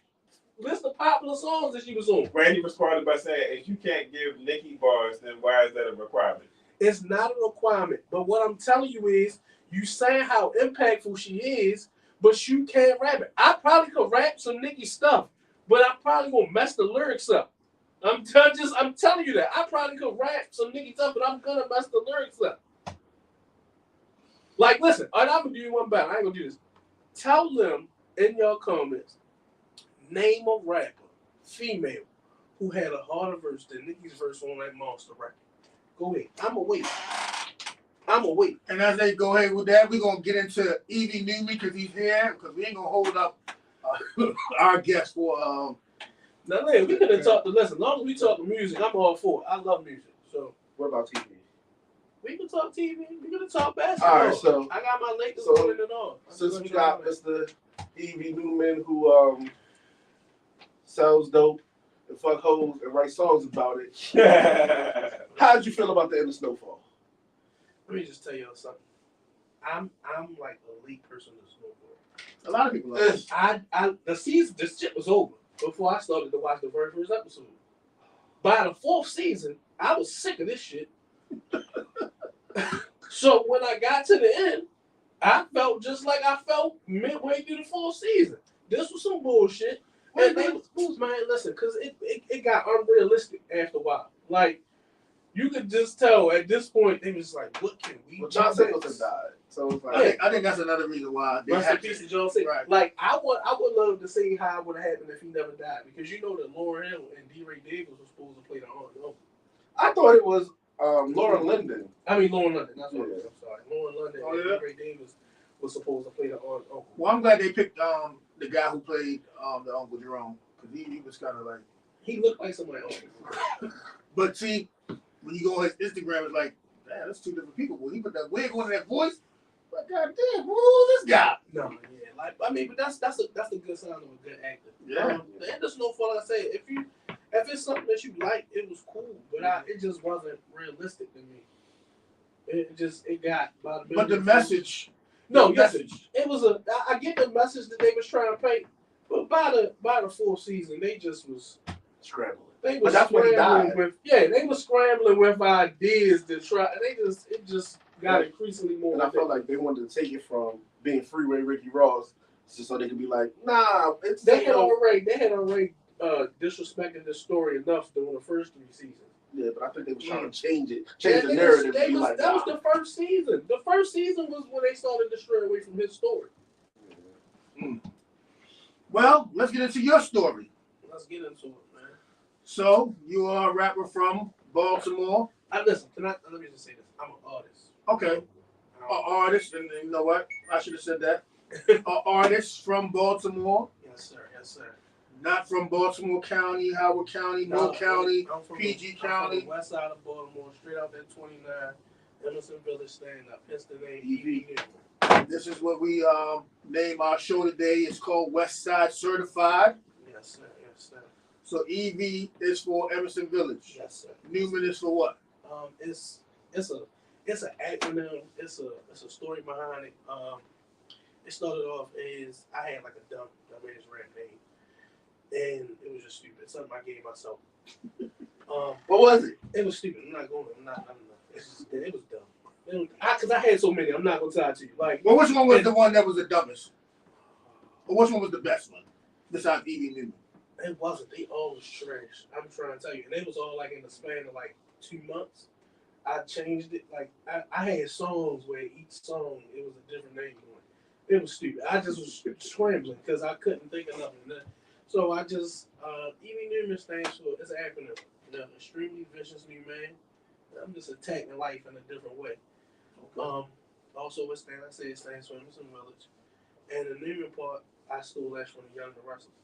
list of popular songs that she was on. Randy responded by saying, if you can't give Nikki bars, then why is that a requirement? It's not a requirement. But what I'm telling you is, you saying how impactful she is, but you can't rap it. I probably could rap some Nicki stuff, but I'm probably gonna mess the lyrics up. I'm telling you that. I probably could rap some Nicki stuff, but I'm gonna mess the lyrics up. Like, listen, and I'm gonna do you one better. I ain't gonna do this. Tell them in your comments, name a rapper, female, who had a harder verse than Nicki's verse on that Monster record. Go ahead. I'ma wait. And as they go ahead with that, we're gonna get into Evie Newman because he's here. Because we ain't gonna hold up our guest for Now, man, we could have talked to listen. As long as we talk to music, I'm all for it. I love music. So What about TV? we can talk TV. We can talk basketball. All right, so I got my latest so one and all. since we got Mr. Evie Newman who sells dope and fuck hoes and write songs about it, how did you feel about the end of Snowfall? Let me just tell y'all something. I'm like a late person to snowboard. a lot of people. Like The season, this shit was over before I started to watch the very first episode. By the 4th season, I was sick of this shit. So when I got to the end, I felt just like I felt midway through the 4th season. This was some bullshit. And they was, man, listen, because it got unrealistic after a while. Like, you could just tell at this point, they was like, what can we do? John Singleton died. So it's like, I think that's another reason why they Rest in had peace to. to John Cena. Right. Like, I would love to see how it would have happened if he never died. Because you know that Lauryn Hill and D-Ray Davis was supposed to play the aunt and uncle. I thought it was Lauren Linden. I mean, Lauren London. That's what it is. Yeah. I'm sorry. Lauren London Oh, and yeah? D-Ray Davis was supposed to play the aunt and uncle. Well, I'm glad they picked the guy who played the Uncle Jerome because he was kind of like. He looked like somebody else. But see, when you go on his Instagram, it's like, man, that's 2 different people. Well, he put that wig on that voice. But goddamn, who's this guy? No, yeah, like I mean, but that's a good sign of a good actor. Yeah. The end of Snowfall, like I said, if it's something that you like, it was cool, but it just wasn't realistic to me. It got about. But the message. No, the yes, message. it was I get the message that they was trying to paint, but by the fourth season, they just was Scrambling. they But was that's when he scrambling died. with they was scrambling with ideas to try. It just got increasingly more. And I felt like they wanted to take it from being Freeway Ricky Ross, just so they could be like, nah, it's they had already disrespected the story enough during the first 3 seasons. Yeah, but I think they was trying to change the narrative. That was the first season. The first season was when they started to stray away from his story. Well, let's get into your story. Let's get into it, man. So, you are a rapper from Baltimore. Listen, let me just say this. I'm an artist. Okay. An artist, and you know what? I should have said that. An artist from Baltimore. Yes, sir. Yes, sir. Not from Baltimore County, Howard County, Mill County, PG County. I'm from the west side of Baltimore, straight out that 29, Emerson Village stand up. Hence the name EV. This is what we name our show today. It's called Westside Certified. Yes, sir. Yes, sir. So EV is for Emerson Village. Yes, sir. Newman is for what? It's an acronym. It's a story behind it. It started off as I had like a dumbass rap name, and it was just stupid. Something I gave myself. What was it? It was stupid. I don't know. It was dumb. Because I had so many. I'm not gonna lie to you. Like, well, which one was the one that was the dumbest? Or which one was the best one? Besides Evie Newman. It wasn't. They all was trash. I'm trying to tell you, and they was all like in the span of like 2 months. I changed it. Like I had songs where each song it was a different name on it. It was stupid. I just was scrambling because I couldn't think of nothing. So I just Evie Newman stands for, it's an acronym. Extremely vicious new man. I'm just attacking life in a different way. Okay. Also, it stands for Emerson Village. And the Newman part, I stole that from the Young and the Restless.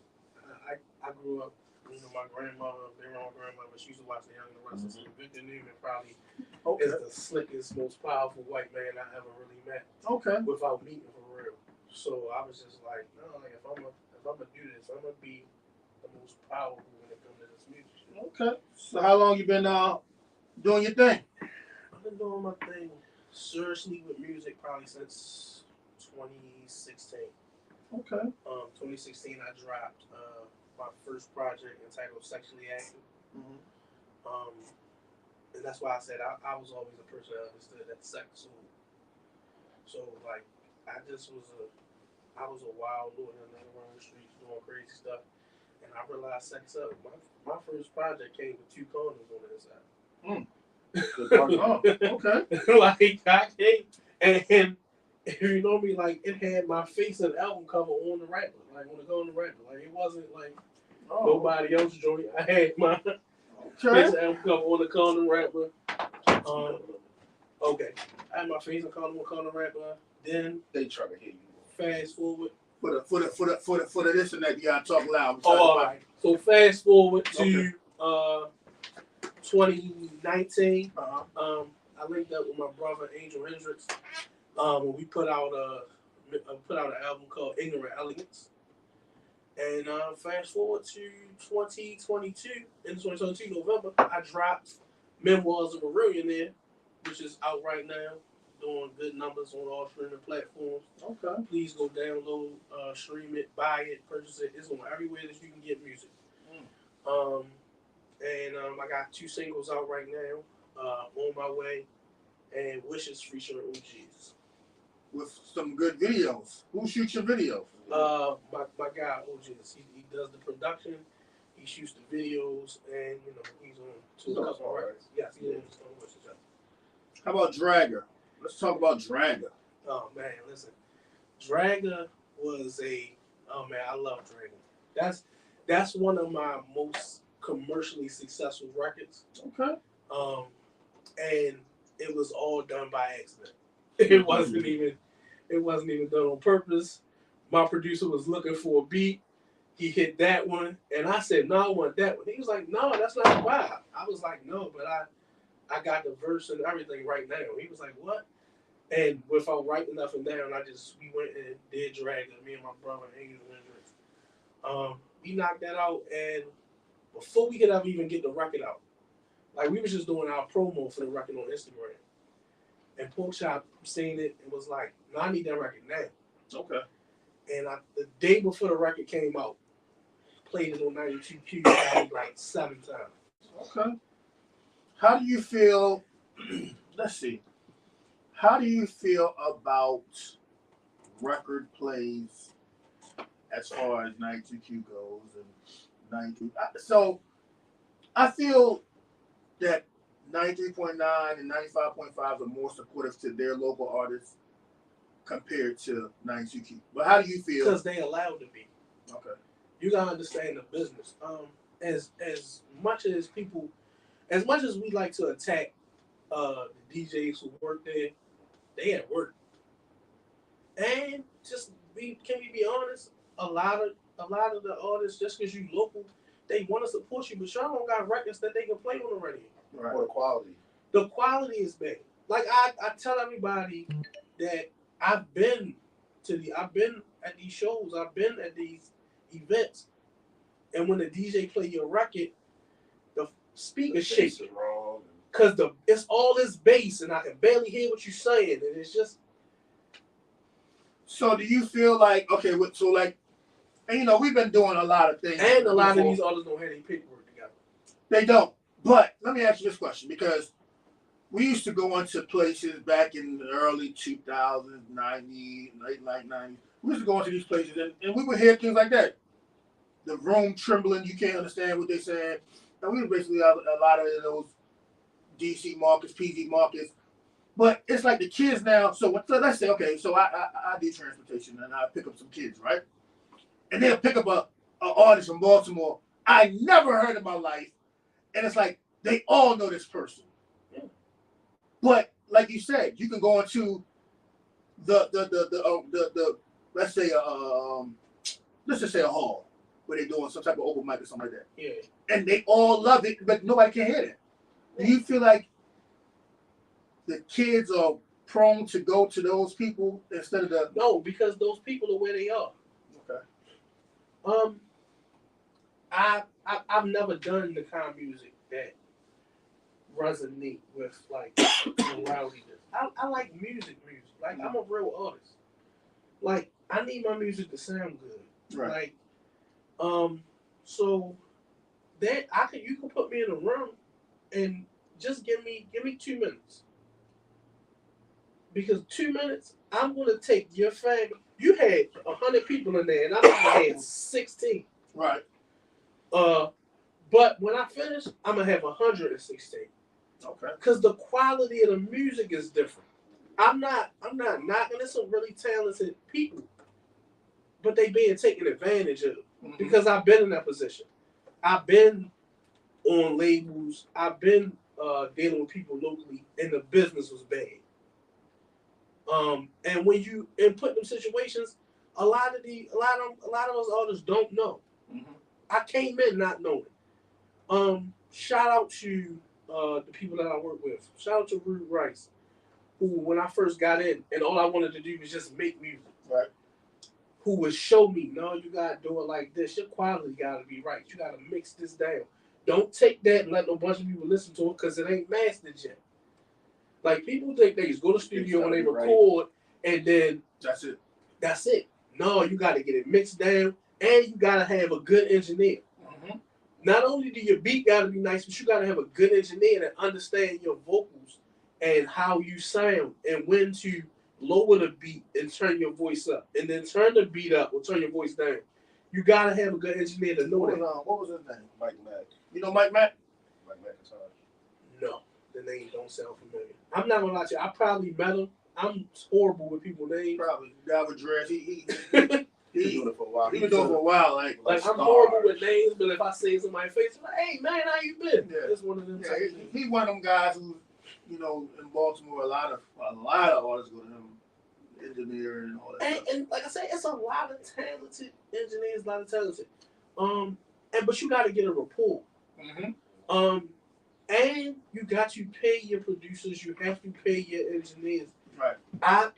I grew up, my grandmother, my grandmother, she used to watch the Young and the Restless. Mm-hmm. And Victor Newman probably is the slickest, most powerful white man I ever really met. Okay. Without meeting for real. So I was just like, no, like if I'm gonna do this, I'm gonna be the most powerful when it comes to this music. Okay. So how long you been doing your thing? I've been doing my thing seriously with music probably since 2016. Okay. 2016 I dropped my first project entitled Sexually Active. Mm-hmm. And that's why I said I was always a person that understood that sex soul. So like I was a wild lord running around the streets doing crazy stuff. And I realized sex up. My first project came with 2 condoms on the inside. Okay. Like I came and if you know me, like it had my face and album cover on the rapper, like on the rapper. Like it wasn't like nobody else joint. I had my face and album cover on the condom rapper. Okay. I had my face and condom on condom rapper. Then they try to hit you. Fast forward. For the this and that, you gotta talk loud. All right. So fast forward to 2019. I linked up with my brother Angel Hendricks. When we put out an album called Ignorant Elegance. And fast forward to 2022, in 2022 November, I dropped Memoirs of a Millionaire, which is out right now, doing good numbers on all streaming platforms. Okay. Please go download, stream it, buy it, purchase it. It's on everywhere that you can get music. I got 2 singles out right now, On My Way, and Wishes featuring OGs. With some good videos. Who shoots your videos? My guy OGs. He does the production. He shoots the videos, and he's on 2 couple records. Yes, he is on Wishes. How about Dragger? Let's talk about Dragger. Oh man, listen, Dragger was I love Dragger. That's one of my most commercially successful records. Okay. And it was all done by accident. It wasn't even done on purpose. My producer was looking for a beat. He hit that one, and I said, "No, I want that one." He was like, "No, that's not the vibe." I was like, "No, but I got the verse and everything right now." He was like, "What?" And without writing nothing down, we went and did Dragger, me and my brother Angel Hendricks. We knocked that out, and before we could ever even get the record out, like we was just doing our promo for the record on Instagram. And Pork Chop seen it and was like, "No, I need that record now." Okay. And the day before the record came out, played it on 92Q probably like 7 times. Okay. How do you feel? Let's see. How do you feel about record plays as far as 92Q goes and 92? So I feel that 93.9 and 95.5 are more supportive to their local artists compared to 92Q. But how do you feel? Because they allowed to be. Okay. You gotta understand the business. As much as we like to attack the DJs who work there, they at work. And can we be honest? A lot of the artists, just because you local, they want to support you, but y'all don't got records that they can play on the radio. Right. Or the quality. The quality is bad. Like I tell everybody that I've been at these shows, I've been at these events, and when the DJ play your record, the speaker shakes it wrong. because it's all this bass, and I can barely hear what you're saying, and it's just. So do you feel like, okay, so like, and you know, we've been doing a lot of things. And a lot of these artists don't have any paperwork together. They don't. But let me ask you this question, because we used to go into places back in the early 2000s, 90s, late 90s. We used to go into these places and we would hear things like that. The room trembling, you can't understand what they're saying. And we were basically a lot of those DC markets, PG markets. But it's like the kids now. So let's say, okay, so I do transportation and I pick up some kids, right? And they'll pick up a artist from Baltimore I never heard in my life. And it's like they all know this person. Yeah. But like you said, you can go into the let's say let's just say a hall where they're doing some type of open mic or something like that. Yeah. And they all love it, but nobody can hear that. Do you feel like the kids are prone to go to those people instead of the? No, because those people are where they are. Okay. I've never done the kind of music that resonate with like rowdiness. I like music. Like I'm a real artist. Like I need my music to sound good. Right. Like, so that you can put me in a room and just give me 2 minutes. Because 2 minutes, I'm gonna take your family. You had 100 people in there, and I had 16. Right. But when I finish, I'm gonna have 116. Okay. Because the quality of the music is different. I'm not knocking. There's some really talented people, but they being taken advantage of because I've been in that position. I've been on labels. I've been dealing with people locally, and the business was bad. And when you put in them situations, a lot of those artists don't know. Mm-hmm. I came in not knowing. Shout out to the people that I work with. Shout out to Rude Rice, who when I first got in, and all I wanted to do was just make music. Right. Who would show me, no, you gotta do it like this. Your quality gotta be right. You gotta mix this down. Don't take that and let no bunch of people listen to it because it ain't mastered yet. Like people think they just go to the studio and they record and then that's it. No, you got to get it mixed down and you got to have a good engineer. Mm-hmm. Not only do your beat got to be nice, but you got to have a good engineer that understand your vocals and how you sound and when to lower the beat and turn your voice up and then turn the beat up or turn your voice down. You got to have a good engineer to know that. What was his name? Mike Mack. You know Mike Mack? Mike McIntyre. No, the name don't sound familiar. I'm not gonna lie to you. I probably met him. I'm horrible with people's names. Probably. Guy with dreads. He He doing it for a while. been doing it for a while. Like I'm horrible with names, but if I say somebody's face, I'm like, hey man, how you been? Yeah. It's one of them. Yeah, he one of them guys who, you know, in Baltimore, a lot of artists go to him, engineer and all that. And like I said, it's a lot of talented engineers, a lot of talented. But you got to get a rapport. Mm-hmm. And you got to pay your producers. You have to pay your engineers. Right. I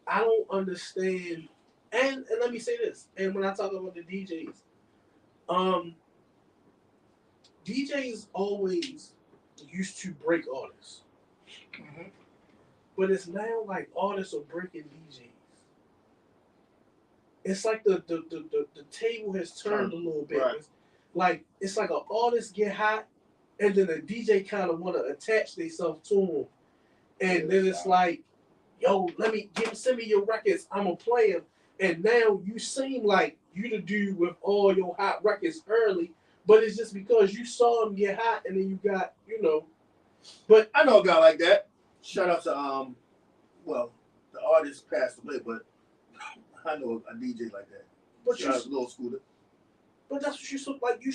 don't understand. And let me say this. And when I talk about the DJs, DJs always used to break artists. Mm-hmm. But it's now like artists are breaking DJs. It's like the table has turned a little bit. Right. It's like an artist get hot, and then a DJ kind of want to attach themselves to him, and then it's like, yo, send me your records, I'm gonna play them, and now you seem like you the dude with all your hot records early, but it's just because you saw them get hot, and then you got, But I know a guy like that. Shout out to well, the artist passed away, but I know a DJ like that. but Shout out to Lil Scooter. But that's what you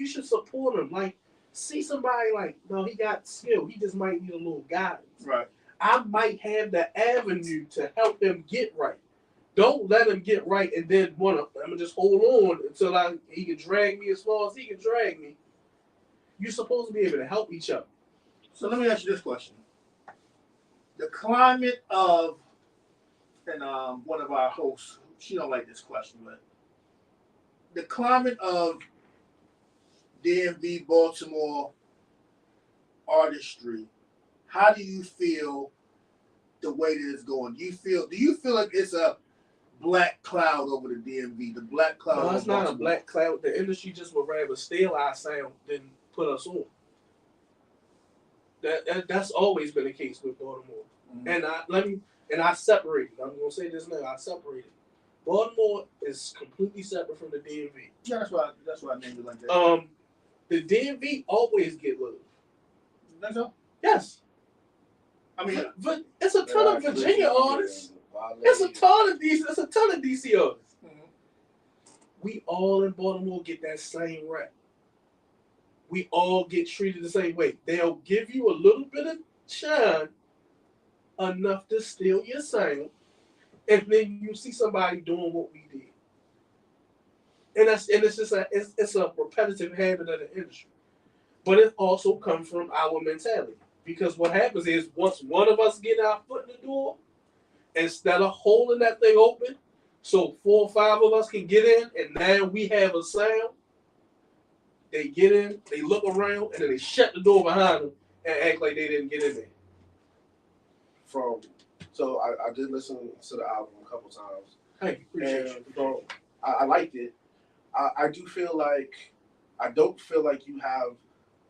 should support him. Like, see somebody like, no, he got skill. He just might need a little guidance. Right. I might have the avenue to help him get right. Don't let him get right and then I'm gonna just hold on until he can drag me as far as he can drag me. You're supposed to be able to help each other. So let me ask you this question: the climate of, and one of our hosts, she don't like this question, but the climate of DMV Baltimore artistry, how do you feel the way that it's going? Do you feel like it's a black cloud over the DMV? The black cloud. No, over it's not Baltimore? a black cloud. The industry just would rather steal our sound than put us on. That's always been the case with Baltimore. Mm-hmm. And I separated. I'm gonna say this now. I separated. Baltimore is completely separate from the DMV. Yeah, that's why I named it like that. The DMV always get love. That's all. Yes. I mean, but it's a ton of Virginia artists. It's a ton of DC artists. mm-hmm. We all in Baltimore get that same rap. We all get treated the same way. They'll give you a little bit of shine, enough to steal your sound, and then you see somebody doing what we did. And it's a repetitive habit of the industry. But it also comes from our mentality. Because what happens is once one of us get our foot in the door, instead of holding that thing open, so 4 or 5 of us can get in, and now we have a sound. They get in, they look around, and then they shut the door behind them and act like they didn't get in there. So I did listen to the album a couple times. Thank you, appreciate you. I liked it. I don't feel like you have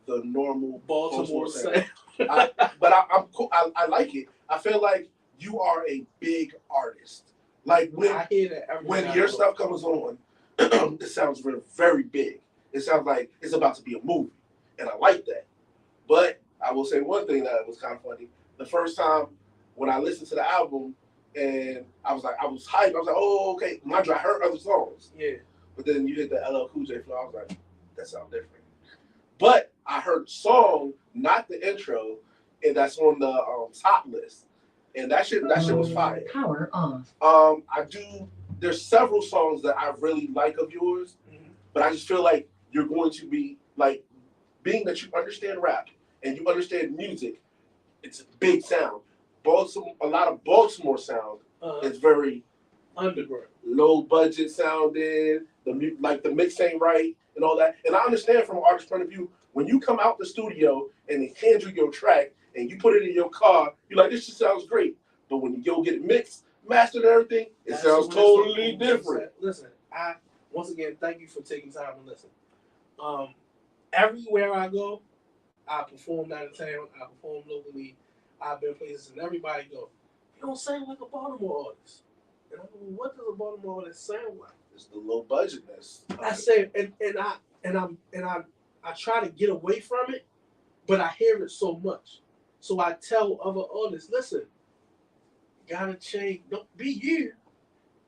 the normal Baltimore sound. But I'm cool. I like it. I feel like you are a big artist. Like I hear that when your stuff comes on, it sounds very, very big. It sounds like it's about to be a movie, and I like that. But I will say one thing that was kind of funny. The first time when I listened to the album, and I was hyped. I was like, oh, okay. Mind you, I heard other songs. Yeah. But then you hit the LL Cool J flow. I was like, that sounds different. But I heard the song, not the intro, and that's on the top list. And that shit was fire. Power off. There's several songs that I really like of yours, but I just feel like you're going to be like, being that you understand rap and you understand music, it's a big sound. A lot of Baltimore sound is very underground, low budget sounding. The mix ain't right and all that. And I understand from an artist's point of view, when you come out the studio and they hand you your track and you put it in your car, you're like, this just sounds great. But when you go get it mixed, mastered, and everything, it sounds totally different. Listen, once again, thank you for taking time to listen. Everywhere I go, I perform out of town, I perform locally, I've been places, and everybody go, you don't sound like a Baltimore artist. And I go, what does a Baltimore artist sound like? It's the low budgetness. I say, I try to get away from it, but I hear it so much. So I tell other artists, listen, you gotta change. Don't be you,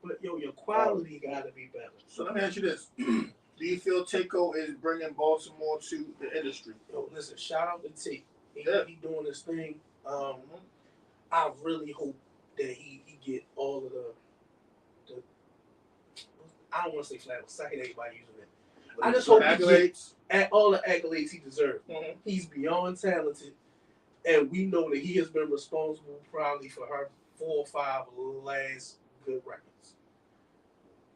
but your quality gotta be better. So let me ask you this: do you feel Takeo is bringing Baltimore to the industry? Yo, listen, shout out to T. He doing this thing. I really hope that he get all of the I don't want to say flowers. I hate everybody using it. I just hope he get all the accolades he deserves. Mm-hmm. He's beyond talented, and we know that he has been responsible probably for her 4 or 5 last good records.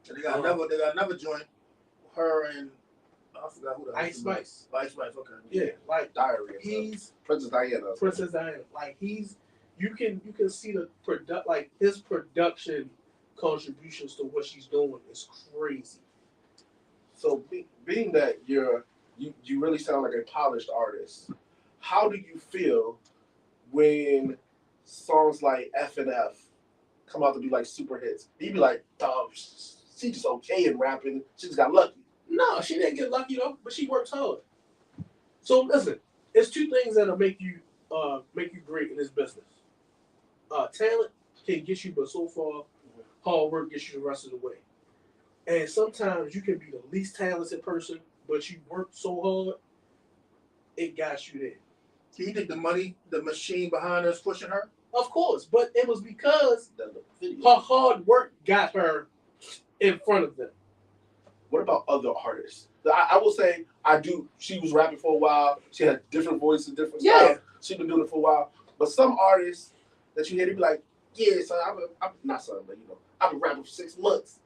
And they got another joint. Her and I forgot who that Ice Spice. Ice Spice, okay. Yeah, like Diary. he's Princess Diana. Like he's you can see the his production contributions to what she's doing is crazy. So being that you really sound like a polished artist, how do you feel when songs like F and F come out to be like super hits? You be like, oh, she just okay in rapping. She just got lucky. No, she didn't get lucky though, but she works hard. So listen, it's two things that'll make you great in this business. Talent can get you, but so far, hard work gets you the rest of the way. And sometimes you can be the least talented person, but you work so hard, it got you there. Do you think the machine behind her is pushing her? Of course, but it was because her hard work got her in front of them. What about other artists? I will say she was rapping for a while. She had different voices, different styles. She's been doing it for a while. But some artists that you hear, they be like, yeah, son, I'm not son, but I've been rapping for 6 months.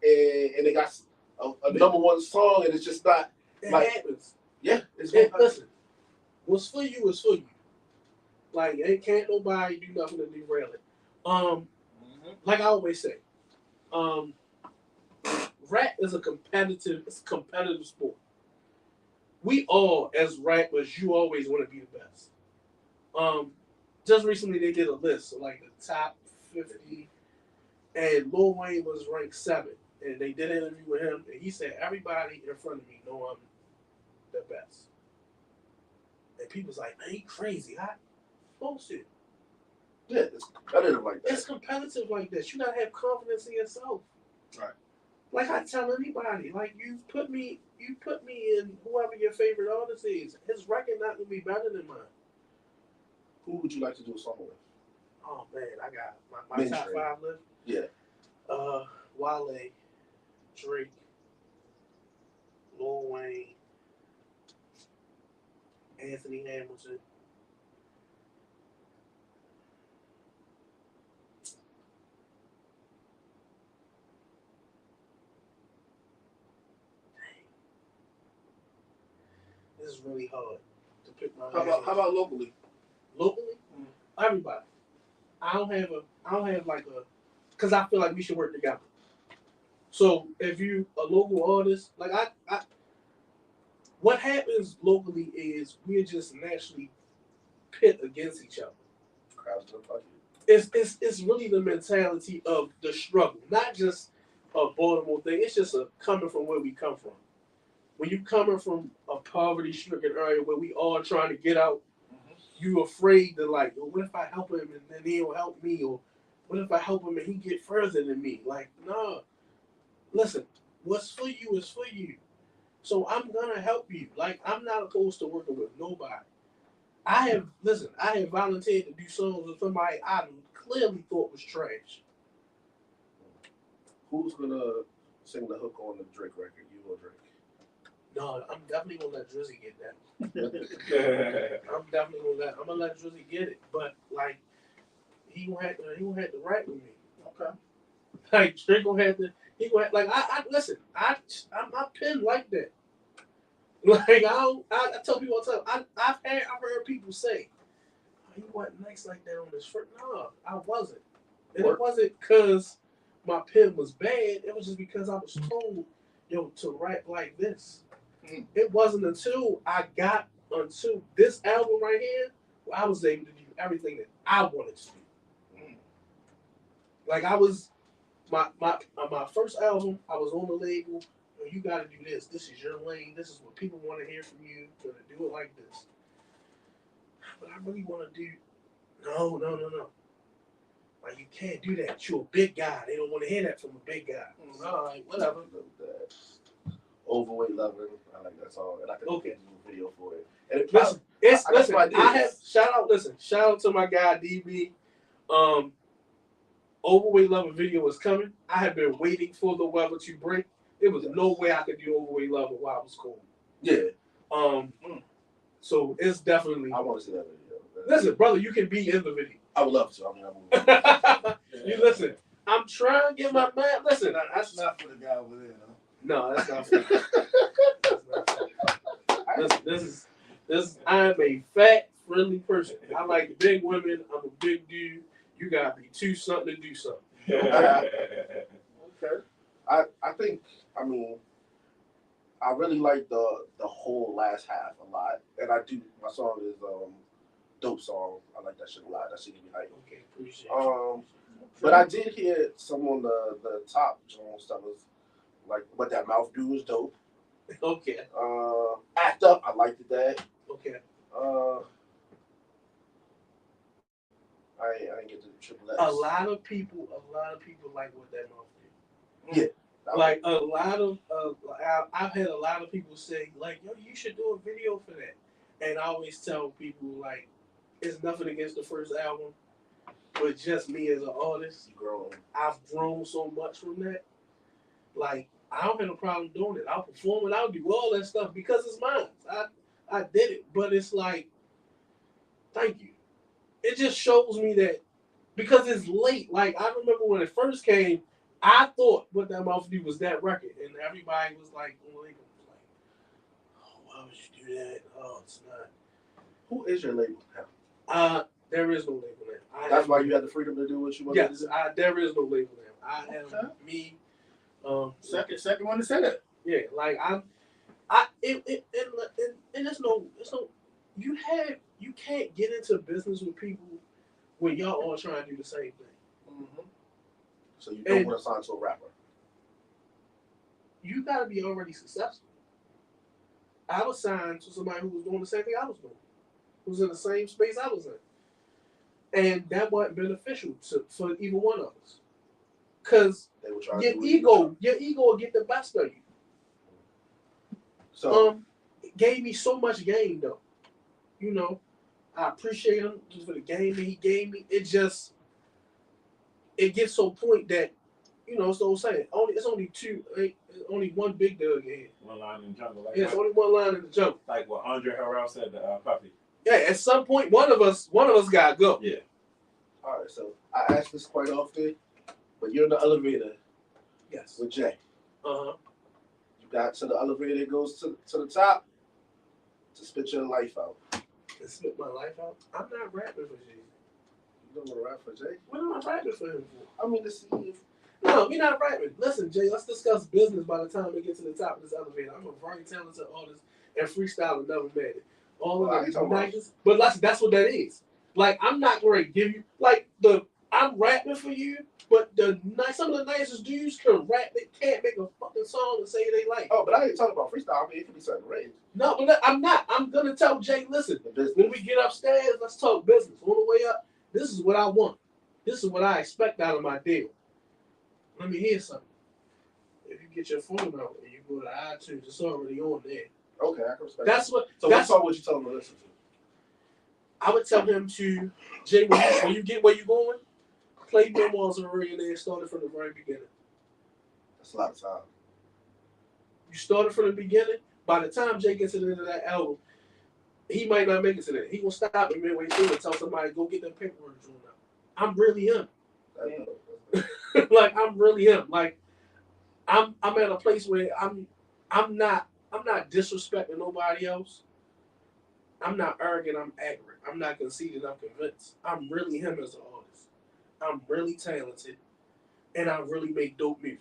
And they got a number one song, and it's just not. It happens. Yeah. Listen, what's for you is for you. Like, it can't nobody do nothing to derail it. Like I always say, rap is a competitive sport. We all, as rappers, you always want to be the best. Just recently they did a list of like the top 50, and Lil Wayne was ranked 7th. And they did an interview with him, and he said, everybody in front of me know I'm the best. And people's like, man, he crazy. Bullshit. Yeah, it's competitive like that. It's competitive like that. You gotta have confidence in yourself. Right. Like I tell anybody, like you put me in whoever your favorite artist is. His record not gonna be better than mine. Who would you like to do a song with? Oh man, I got my top 5 list. Yeah. Wale, Drake, Lil Wayne, Anthony Hamilton. This is really hard to pick my. How about locally? Locally, everybody. I don't have like a, because I feel like we should work together. So if you a local artist, like I what happens locally is we're just naturally pit against each other. It's really the mentality of the struggle, not just a Baltimore thing. It's just coming from where we come from. When you coming from a poverty-stricken area where we all trying to get out, you afraid to like, well, what if I help him and then he'll help me, or what if I help him and he get further than me? Like, no. Listen, what's for you is for you. So I'm gonna help you. Like, I'm not opposed to working with nobody. I have volunteered to do songs with somebody I clearly thought was trash. Who's gonna sing the hook on the Drake record? You or Drake? No, I'm definitely gonna let Drizzy get that. I'm gonna let Drizzy get it. But like, he gonna have to write with me. Okay. Like Drake gonna have to. He gonna have, like I listen. I'm not pinned like that. Like I tell people all the time. I've heard people say, oh, "You wasn't nice like that on this first." No, I wasn't, and it wasn't because my pen was bad. It was just because I was told, to write like this. It wasn't until I got onto this album right here where I was able to do everything that I wanted to do. Like I was my first album, I was on the label. You got to do this. This is your lane. This is what people want to hear from you. You're gonna do it like this. But I really want to do. No. Like you can't do that. You're a big guy. They don't want to hear that from a big guy. All right, whatever. Overweight Lover. I like that song, and I can do a video for it. And shout out to my guy DB. Overweight Lover video is coming. I have been waiting for the weather to break. There was no way I could do Overweight Lover while it was cold. Yeah. So it's definitely. I want to see that video. Listen, brother, you can be in the video. I would love to. You listen. I'm trying to get my man. Listen, that's not for the guy over there. No, no that's not for me. This is. I'm a fat friendly person. I like big women. I'm a big dude. You gotta be too something to do something. Okay. I think, I mean, I really like the whole last half a lot, and I do. My song is dope song. I like that shit a lot. That shit give me hype. Okay, appreciate you. But I did hear some on the top Jones stuff was like what that mouth do was dope. Okay. Act Up, I liked that. Okay. I ain't get to the triple X. A lot of people like what that mouth do. Yeah. Like a lot of, I've had a lot of people say like, yo, you should do a video for that. And I always tell people like, it's nothing against the first album, but just me as an artist, I've grown so much from that. Like, I don't have no problem doing it. I'll perform it. I'll do all that stuff because it's mine. I did it, but it's like, thank you. It just shows me that because it's late. Like I remember when it first came, I thought what that mouth do was that record, and everybody was like, oh, why would you do that? Oh, it's not. Who is your label now? There is no label now. That's why you had the freedom to do what you want to do? Yes, there is no label now. I am me. Second one to say that. Yeah, like and it's no, you can't get into business with people when y'all all trying to do the same thing. Mm-hmm. So you don't want to sign to a rapper. You gotta be already successful. I was signed to somebody who was doing the same thing I was doing, who was in the same space I was in, and that wasn't beneficial for either one of us. Cause your ego will get the best of you. So it gave me so much game though. You know, I appreciate him just for the game that he gave me. It gets so point that, you know, it's the old saying. It's only one big dog in here. One line in the jungle. Like it's only one line in the jungle. Like what Andre Harrell said to Puffy. Yeah, at some point one of us gotta go. Yeah. All right, so I ask this quite often, but you're in the elevator. Yes. With Jay. Uh-huh. You got to the elevator that goes to the top to spit your life out. To spit my life out? I'm not rapping for Jay. You don't want to rap for Jay? What am I rapping for him for? I mean, to see if... No, we're not rapping. Listen, Jay, let's discuss business by the time we get to the top of this elevator. I'm a very talented artist and freestyle never made it. All of the nights, but that's what that is. Like, I'm not going to give you, like, I'm rapping for you, but some of the nicest dudes can rap. They can't make a fucking song and say they like. Oh, but I ain't talking about freestyle. I mean, it could be certain range. No, but I'm not. I'm going to tell Jay, listen, when we get upstairs, let's talk business. On the way up, this is what I want. This is what I expect out of my deal. Let me hear something. If you get your phone out and you go to iTunes, it's already on there. Okay, I can respect that. So what song would you tell him to listen to? I would tell him to, Jay, when you get where you're going, play Memoirs of a Millionaire and started from the very beginning. That's a lot of time. You started from the beginning. By the time Jay gets to the end of that album, he might not make it to that. He will stop me midway through and tell somebody, go get that paperwork drawn out. I'm really him. Like, I'm really him. Like, I'm at a place where I'm not disrespecting nobody else. I'm not arrogant, I'm accurate. I'm not conceited, I'm convinced. I'm really him as an artist. I'm really talented, and I really make dope music.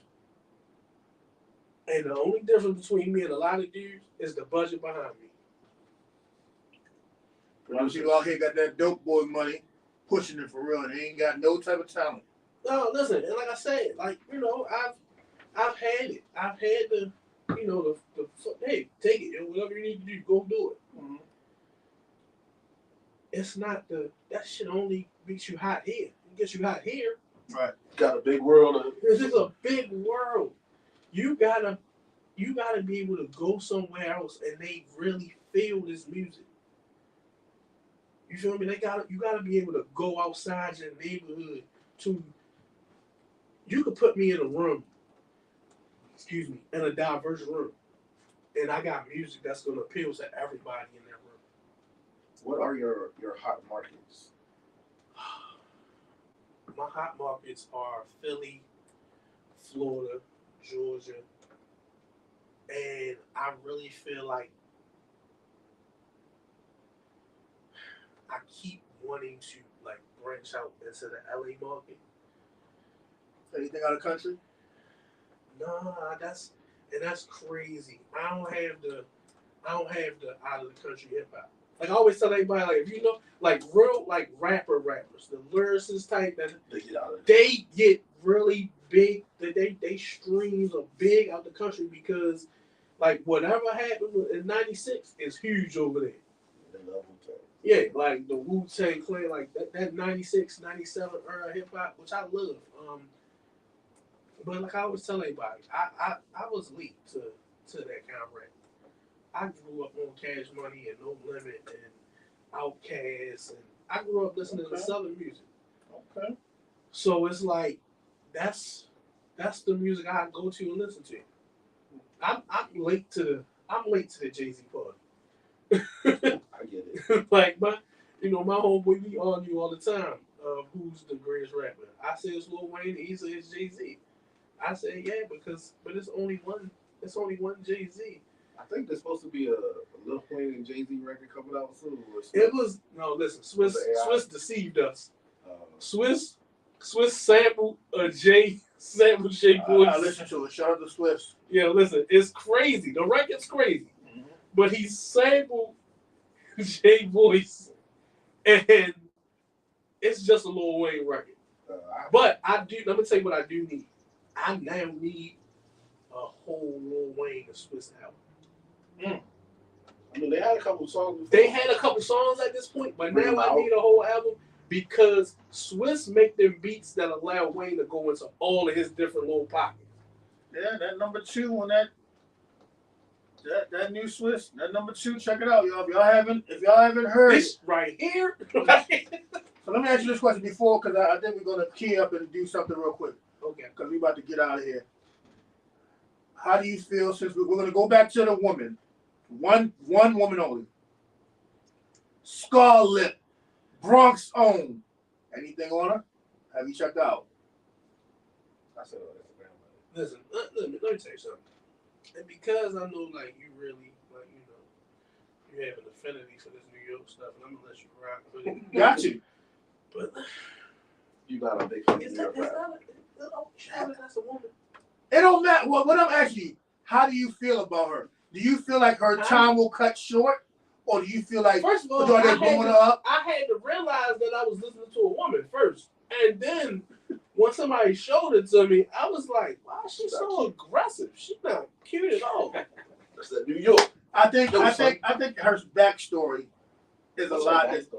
And the only difference between me and a lot of dudes is the budget behind me. A lot of people out here got that dope boy money, pushing it for real, and they ain't got no type of talent. No, listen, and like I said, like, you know, I've had it. I've had the, you know, the hey, take it, whatever you need to do, go do it. Mm-hmm. It's not that shit only makes you hot here. It gets you hot here. Right. Got a big world. This is a big world. You gotta be able to go somewhere else and they really feel this music. You feel me? You gotta be able to go outside your neighborhood to. You could put me in a room. Excuse me, in a diverse room, and I got music that's gonna appeal to everybody in that room. What are your hot markets? My hot markets are Philly, Florida, Georgia, and I really feel like I keep wanting to like branch out into the LA market. Anything out of country? Nah, that's crazy. I don't have the out of the country hip hop. Like I always tell everybody, like if you know, like real like rappers, the lyricists type that they get really big. They streams are big out the country because like whatever happened in '96 is huge over there. Yeah, like the Wu-Tang Clan, like that 96, 97 era hip hop, which I love. But like I always tell everybody, I was late to that kind of rap. I grew up on Cash Money and No Limit and Outkast, and I grew up listening to Southern music. Okay. So it's like that's the music I go to and listen to. I'm late to the Jay-Z party. I get it. Like my homeboy, we argue all the time of who's the greatest rapper. I say it's Lil Wayne, he says it's Jay-Z. I say yeah, but it's only one Jay-Z. I think there's supposed to be a Lil Wayne and Jay-Z record coming out soon. Listen, Swiss deceived us. Swiss sampled Jay voice. I listen to it. Shout out to Swiss. Yeah, listen, it's crazy. The record's crazy. Mm-hmm. But he sampled Jay voice, and it's just a Lil Wayne record. But let me tell you what I do need. I now need a whole Lil Wayne and Swiss album. I mean, they had a couple songs before. They had a couple songs at this point, but now I need a whole album because Swiss make them beats that allow Wayne to go into all of his different little pockets. Yeah, that number 2 on that new Swiss, that number 2, check it out, y'all. If y'all haven't heard this right here. So let me ask you this question before, because I think we're gonna key up and do something real quick. Okay. Because we're about to get out of here. How do you feel since we're gonna go back to the woman? One woman only. Scarlett, Bronx own. Anything on her? Have you checked out? I said on Instagram. Listen, let me tell you something. And because I know, like, you really, like, you have an affinity for this New York stuff, and I'm gonna let you rock with it. Got you. But you not a big fan of That's a woman. It don't matter. What I'm asking you, how do you feel about her? Do you feel like her time will cut short? Or do you feel like, first of all, they're blowing her up? I had to realize that I was listening to a woman first. And then when somebody showed it to me, I was like, wow, she's so aggressive. She's not cute at all. That's that New York. I think her backstory is a lot. What's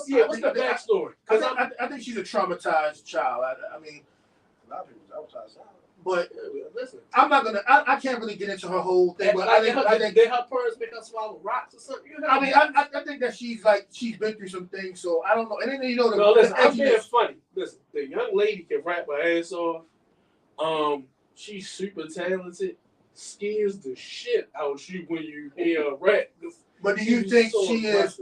the backstory? Because I think she's a traumatized child. I mean, a lot of people traumatized. But listen, I'm not gonna. I can't really get into her whole thing. But I think did her parents make her swallow rocks or something? I think that she's been through some things. So I don't know. And then listen, I'm being funny. Listen, the young lady can rap her ass off. She's super talented. Scares the shit out you when you hear her rap. But do you think she is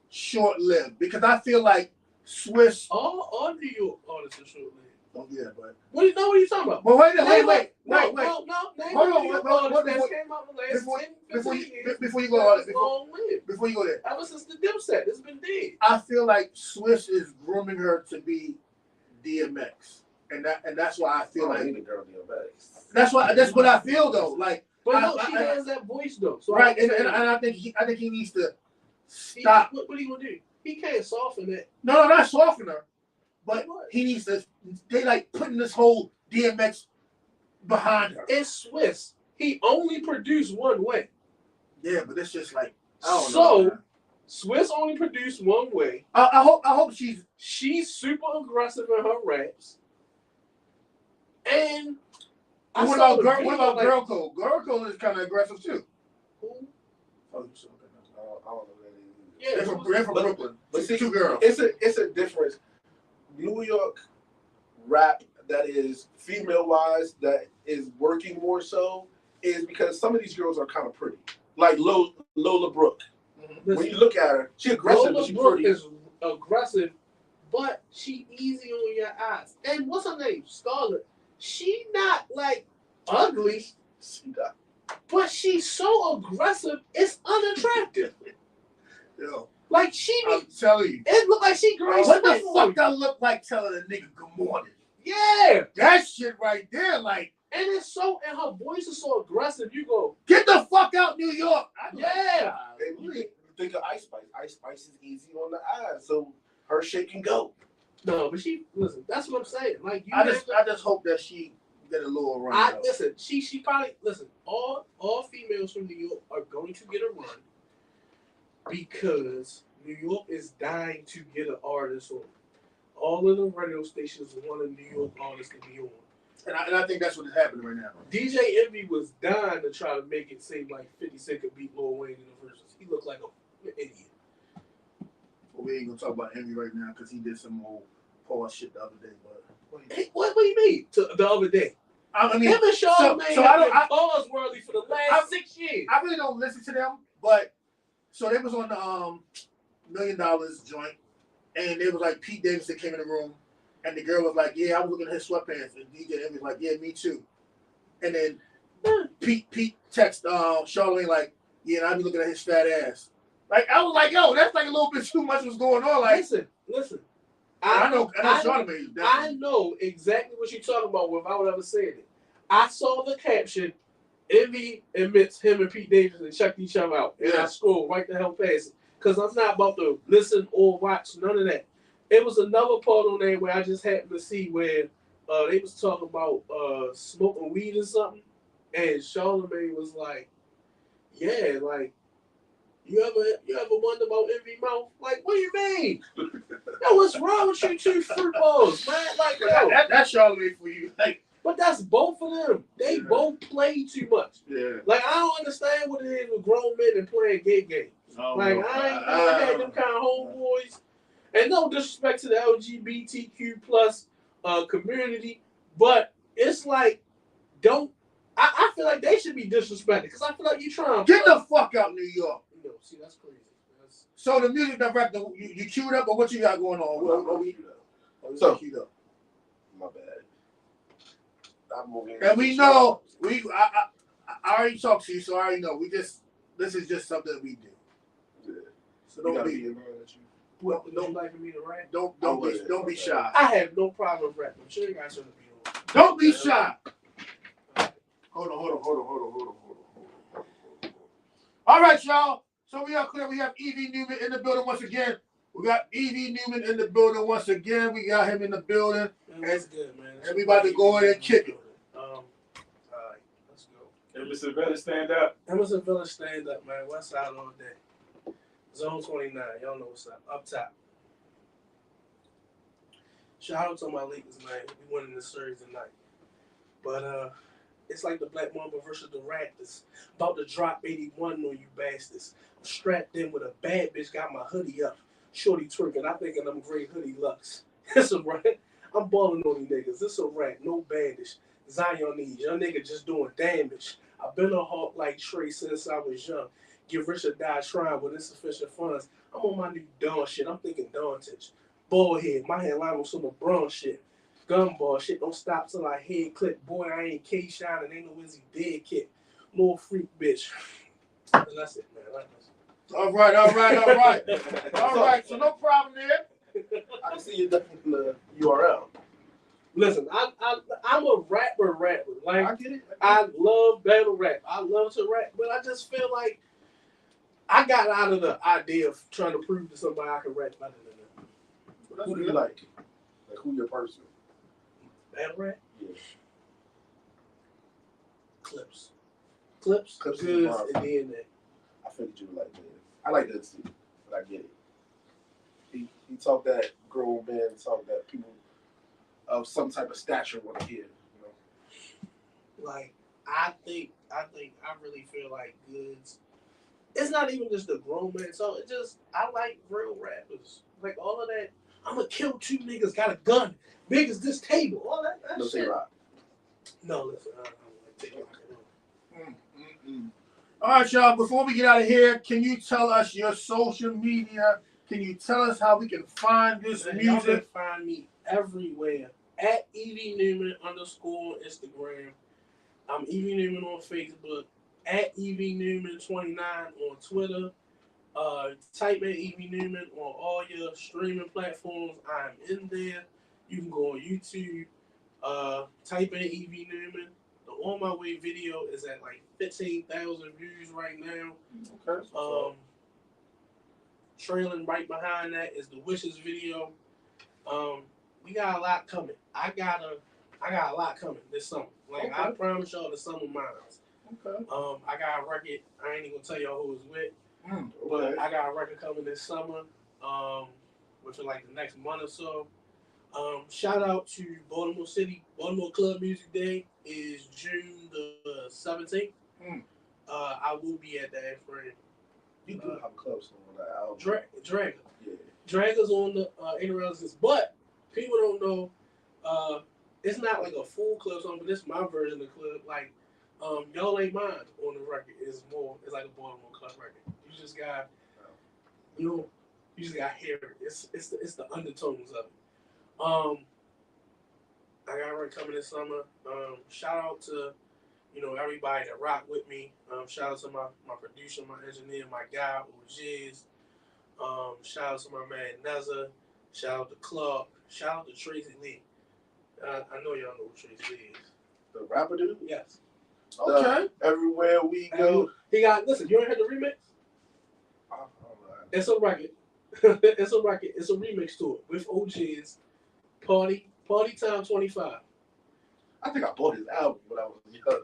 short-lived? Because I feel like Swiss. All New York artists are short-lived. Oh yeah, but what are you talking about? But wait. No. Hold on. Before you go there. Ever since the Dipset, it's been dead. I feel like Swiss is grooming her to be DMX, and that's why I feel like the girl DMX. That's what I feel though. Like, but she has that voice though. So right, and I think he needs to stop. What are you gonna do? He can't soften it. No, not soften her. But he needs to. They like putting this whole DMX behind her. It's Swiss. He only produced one way. Yeah, but it's just like I don't know. Man. Swiss only produced one way. I hope she's super aggressive in her raps. And what about Girl Code? Girl Code is kind of aggressive too. Who? I don't know that yeah, they're from Brooklyn. But see, 2 girls. It's a difference. New York rap that is female-wise, that is working more so, is because some of these girls are kind of pretty. Like Lola Brooke. Mm-hmm. When you look at her, she's aggressive, but she's pretty. Is aggressive, but she easy on your eyes. And what's her name? Scarlett. She not like ugly. She not. But she's so aggressive, it's unattractive. Yo. Like she I'm be, telling you. it look like she graced. What the fuck I look like telling a nigga good morning? Yeah, That shit right there, like, and it's so, and her voice is so aggressive. You go, get the fuck out, New York. yeah. And you think of Ice Spice. Ice Spice is easy on the eyes, so her shit can go. No, but she listen. That's what I'm saying. Like you, I just hope that she get a little run. listen. She probably listen. All females from New York are going to get a run because New York is dying to get an artist on. All of the radio stations want a New York artist to be on. And I think that's what is happening right now. DJ Envy was dying to try to make it seem like 50 Cent could beat Lil Wayne in the verses. He looked like an idiot. Well, we ain't gonna talk about Envy right now because he did some old pause shit the other day. But Hey, what do you mean? The other day, I mean, him and Charlamagne so have been pause worthy for the last 6 years. I really don't listen to them, but so they was on the $1 Million joint, and it was like Pete Davidson came in the room, and the girl was like, "Yeah, I was looking at his sweatpants," and DJ Envy was like, "Yeah, me too." And then Pete text Charlamagne like, "Yeah, and I be looking at his fat ass." Like I was like, "Yo, that's like a little bit too much was going on." Like, listen. I know Charlamagne. I know exactly what you're talking about without ever saying it. I saw the caption. Envy admits him and Pete Davidson checked each other out, and I scrolled right the hell past it because I'm not about to listen or watch none of that. It was another part on there where I just happened to see where they was talking about smoking weed or something, and Charlamagne was like, "Yeah, like you ever wonder about Envy mouth? Like, what do you mean? Yo, what's wrong with you two fruit balls, man? Like, yo, that's Charlamagne for you, like." But that's both of them. They both play too much. Yeah. Like I don't understand what it is with grown men and playing gay games. I ain't never had them kind of homeboys. And no disrespect to the LGBTQ plus community, but it's like I feel like they should be disrespected because I feel like you trying to get the fuck out, New York. You know, see that's crazy. So the music that rap, you queued up, or what you got going on? So queued up. My bad. I'm moving. And we know I already talked to you, so I already know. This is just something we do. Yeah. So don't be. Well, don't like for me to rap. Don't be shy. I have no problem with rapping. I'm sure you guys shouldn't be on. Don't be shy. Hold on. All right, y'all. So we are clear. We have Evie Newman in the building once again. We got Evie Newman in the building once again. We got him in the building. Man, that's good, man. And we about to go in and kick it. All right, let's go. Emerson Village, stand up. Emerson Village, stand up, man. Westside all day. Zone 29. Y'all know what's up. Up top. Shout out to my Lakers, man. We winning this series tonight. But it's like the Black Mamba versus the Raptors. About to drop 81 on you bastards. I'm strapped in with a bad bitch, got my hoodie up. Shorty twerking. I'm thinking I'm great hoodie lux. It's a rap. I'm balling on these niggas. It's a rap. No bandage. Zion needs. Young nigga just doing damage. I've been a hawk like Trey since I was young. Get rich or die trying with insufficient funds. I'm on my new Dawn shit. I'm thinking Dauntage. Bald head. My headline was some LeBron shit. Gumball shit. Don't stop till I head clip. Boy, I ain't K-Shine and ain't no Izzy dead kid. Little freak bitch. And that's it, man. All right. All right. So no problem there. I can see you definitely in the URL. Listen, I'm a rapper. Like I get it. I love battle rap. I love to rap, but I just feel like I got out of the idea of trying to prove to somebody I can rap better than them. Who do you like? Like who your person? Battle rap? Yeah. Clips, Clips goods, is and DNA. I figured you would like that. I like that too, but I get it. He talked that grown man, talk that people of some type of stature want to hear. You know, Like I really feel like goods. It's not even just the grown man. So it just I like real rappers. Like all of that. I'm gonna kill 2 niggas. Got a gun, big as this table. All that no shit. Rock. No, listen. I don't like Tay-Rock at all. All right, y'all. Before we get out of here, can you tell us your social media? Can you tell us how we can find this Man, y'all can music? find me everywhere at Evie Newman _ Instagram. I'm Evie Newman on Facebook. At Evie Newman 29 on Twitter. Type in Evie Newman on all your streaming platforms. I'm in there. You can go on YouTube. Type in Evie Newman. The On My Way video is at like 15,000 views right now. Okay. Trailing right behind that is the Wishes video. We got a lot coming. I got a lot coming this summer. Like I promise y'all, the summer miles. Okay. I got a record. I ain't even gonna tell y'all who it's with, Okay. but I got a record coming this summer. Within like the next month or so. Shout out to Baltimore City. Baltimore Club Music Day is June the 17th. I will be at that frame. You do have clubs on that album. Dragger. Yeah. Dragger's on the Interrelations, but people don't know. It's not like a full club song, but this is my version of the club. Like, Y'all Ain't Mine on the record is more. It's like a Baltimore club record. You just got, you just got to hear it. It's the undertones of it. I got a record coming this summer. Shout out to everybody that rock with me. Shout out to my producer, my engineer, my guy, O'Jiz. Shout out to my man Neza. Shout out to Clark. Shout out to Tracy Lee. I know y'all know who Tracy Lee is. The rapper dude? Yes. Okay. Everywhere we go. He got, listen, you ain't heard the remix? It's a record. It's a record. It's a remix to it with OG's Party Time 25. I think I bought his album when I was young.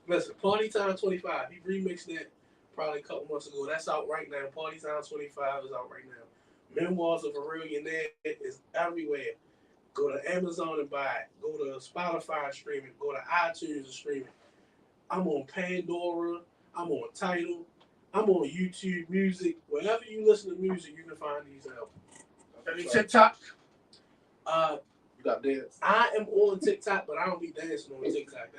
Listen, Party Time 25. He remixed that probably a couple months ago. That's out right now. Party Time 25 is out right now. Memoirs of a Millionaire is everywhere. Go to Amazon and buy it. Go to Spotify and stream it. Go to iTunes and stream it. I'm on Pandora. I'm on Tidal. I'm on YouTube Music. Wherever you listen to music, you can find these albums. Any TikTok? You got dance? I am on TikTok, but I don't be dancing on TikTok.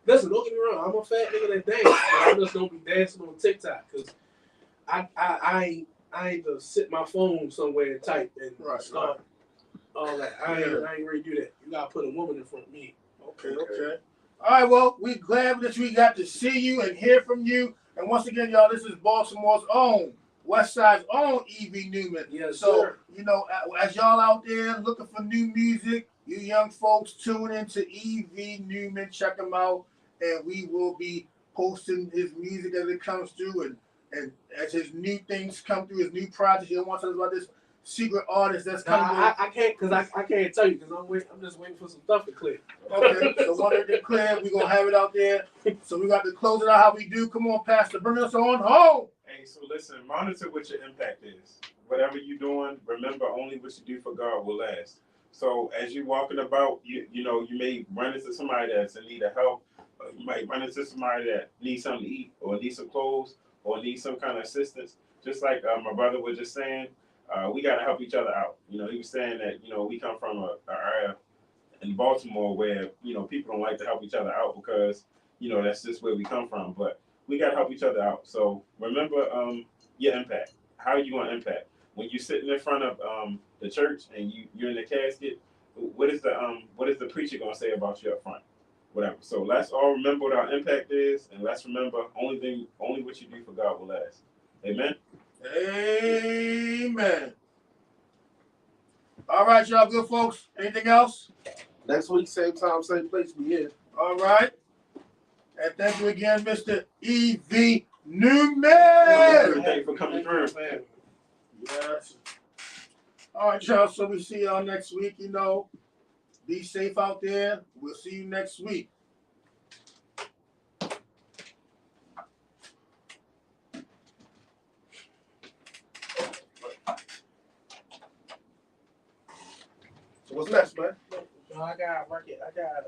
Listen, don't get me wrong. I'm a fat nigga that dance, but I just don't be dancing on TikTok because I ain't to sit my phone somewhere and type and start all that. I ain't ready to do that. You gotta put a woman in front of me. Okay. All right, well, we're glad that we got to see you and hear from you. And once again, y'all, this is Baltimore's own, Westside's own Evie Newman. Yes, so, sir. as y'all out there looking for new music, you young folks tune into Evie Newman. Check him out. And we will be posting his music as it comes through. And as his new things come through, his new projects, he wants to tell us about this secret artist that's coming. I can't, because I can't tell you, because I'm just waiting for some stuff to clear. Okay, so once it clear, we're going to have it out there. So we got to close it out how we do. Come on, Pastor, bring us on home. Hey, so listen, monitor what your impact is. Whatever you're doing, remember only what you do for God will last. So as you're walking about, you may run into somebody that's in need of help. You might run into somebody that needs something to eat or needs some clothes or needs some kind of assistance. Just like my brother was just saying, we got to help each other out. He was saying that, we come from an area in Baltimore where, people don't like to help each other out because, that's just where we come from. But we got to help each other out. So remember your impact. How are you going to impact? When you're sitting in front of the church and you're in the casket, what is the preacher going to say about you up front? Whatever. So let's all remember what our impact is, and let's remember only what you do for God will last. Amen. Amen. All right, y'all good folks. Anything else? Next week, same time, same place, we here. All right. And thank you again, Mr. Evie Newman. Thank you for coming through. Yes. All right, y'all. So we see y'all next week. Be safe out there. We'll see you next week. So what's next, man? I got a record. I got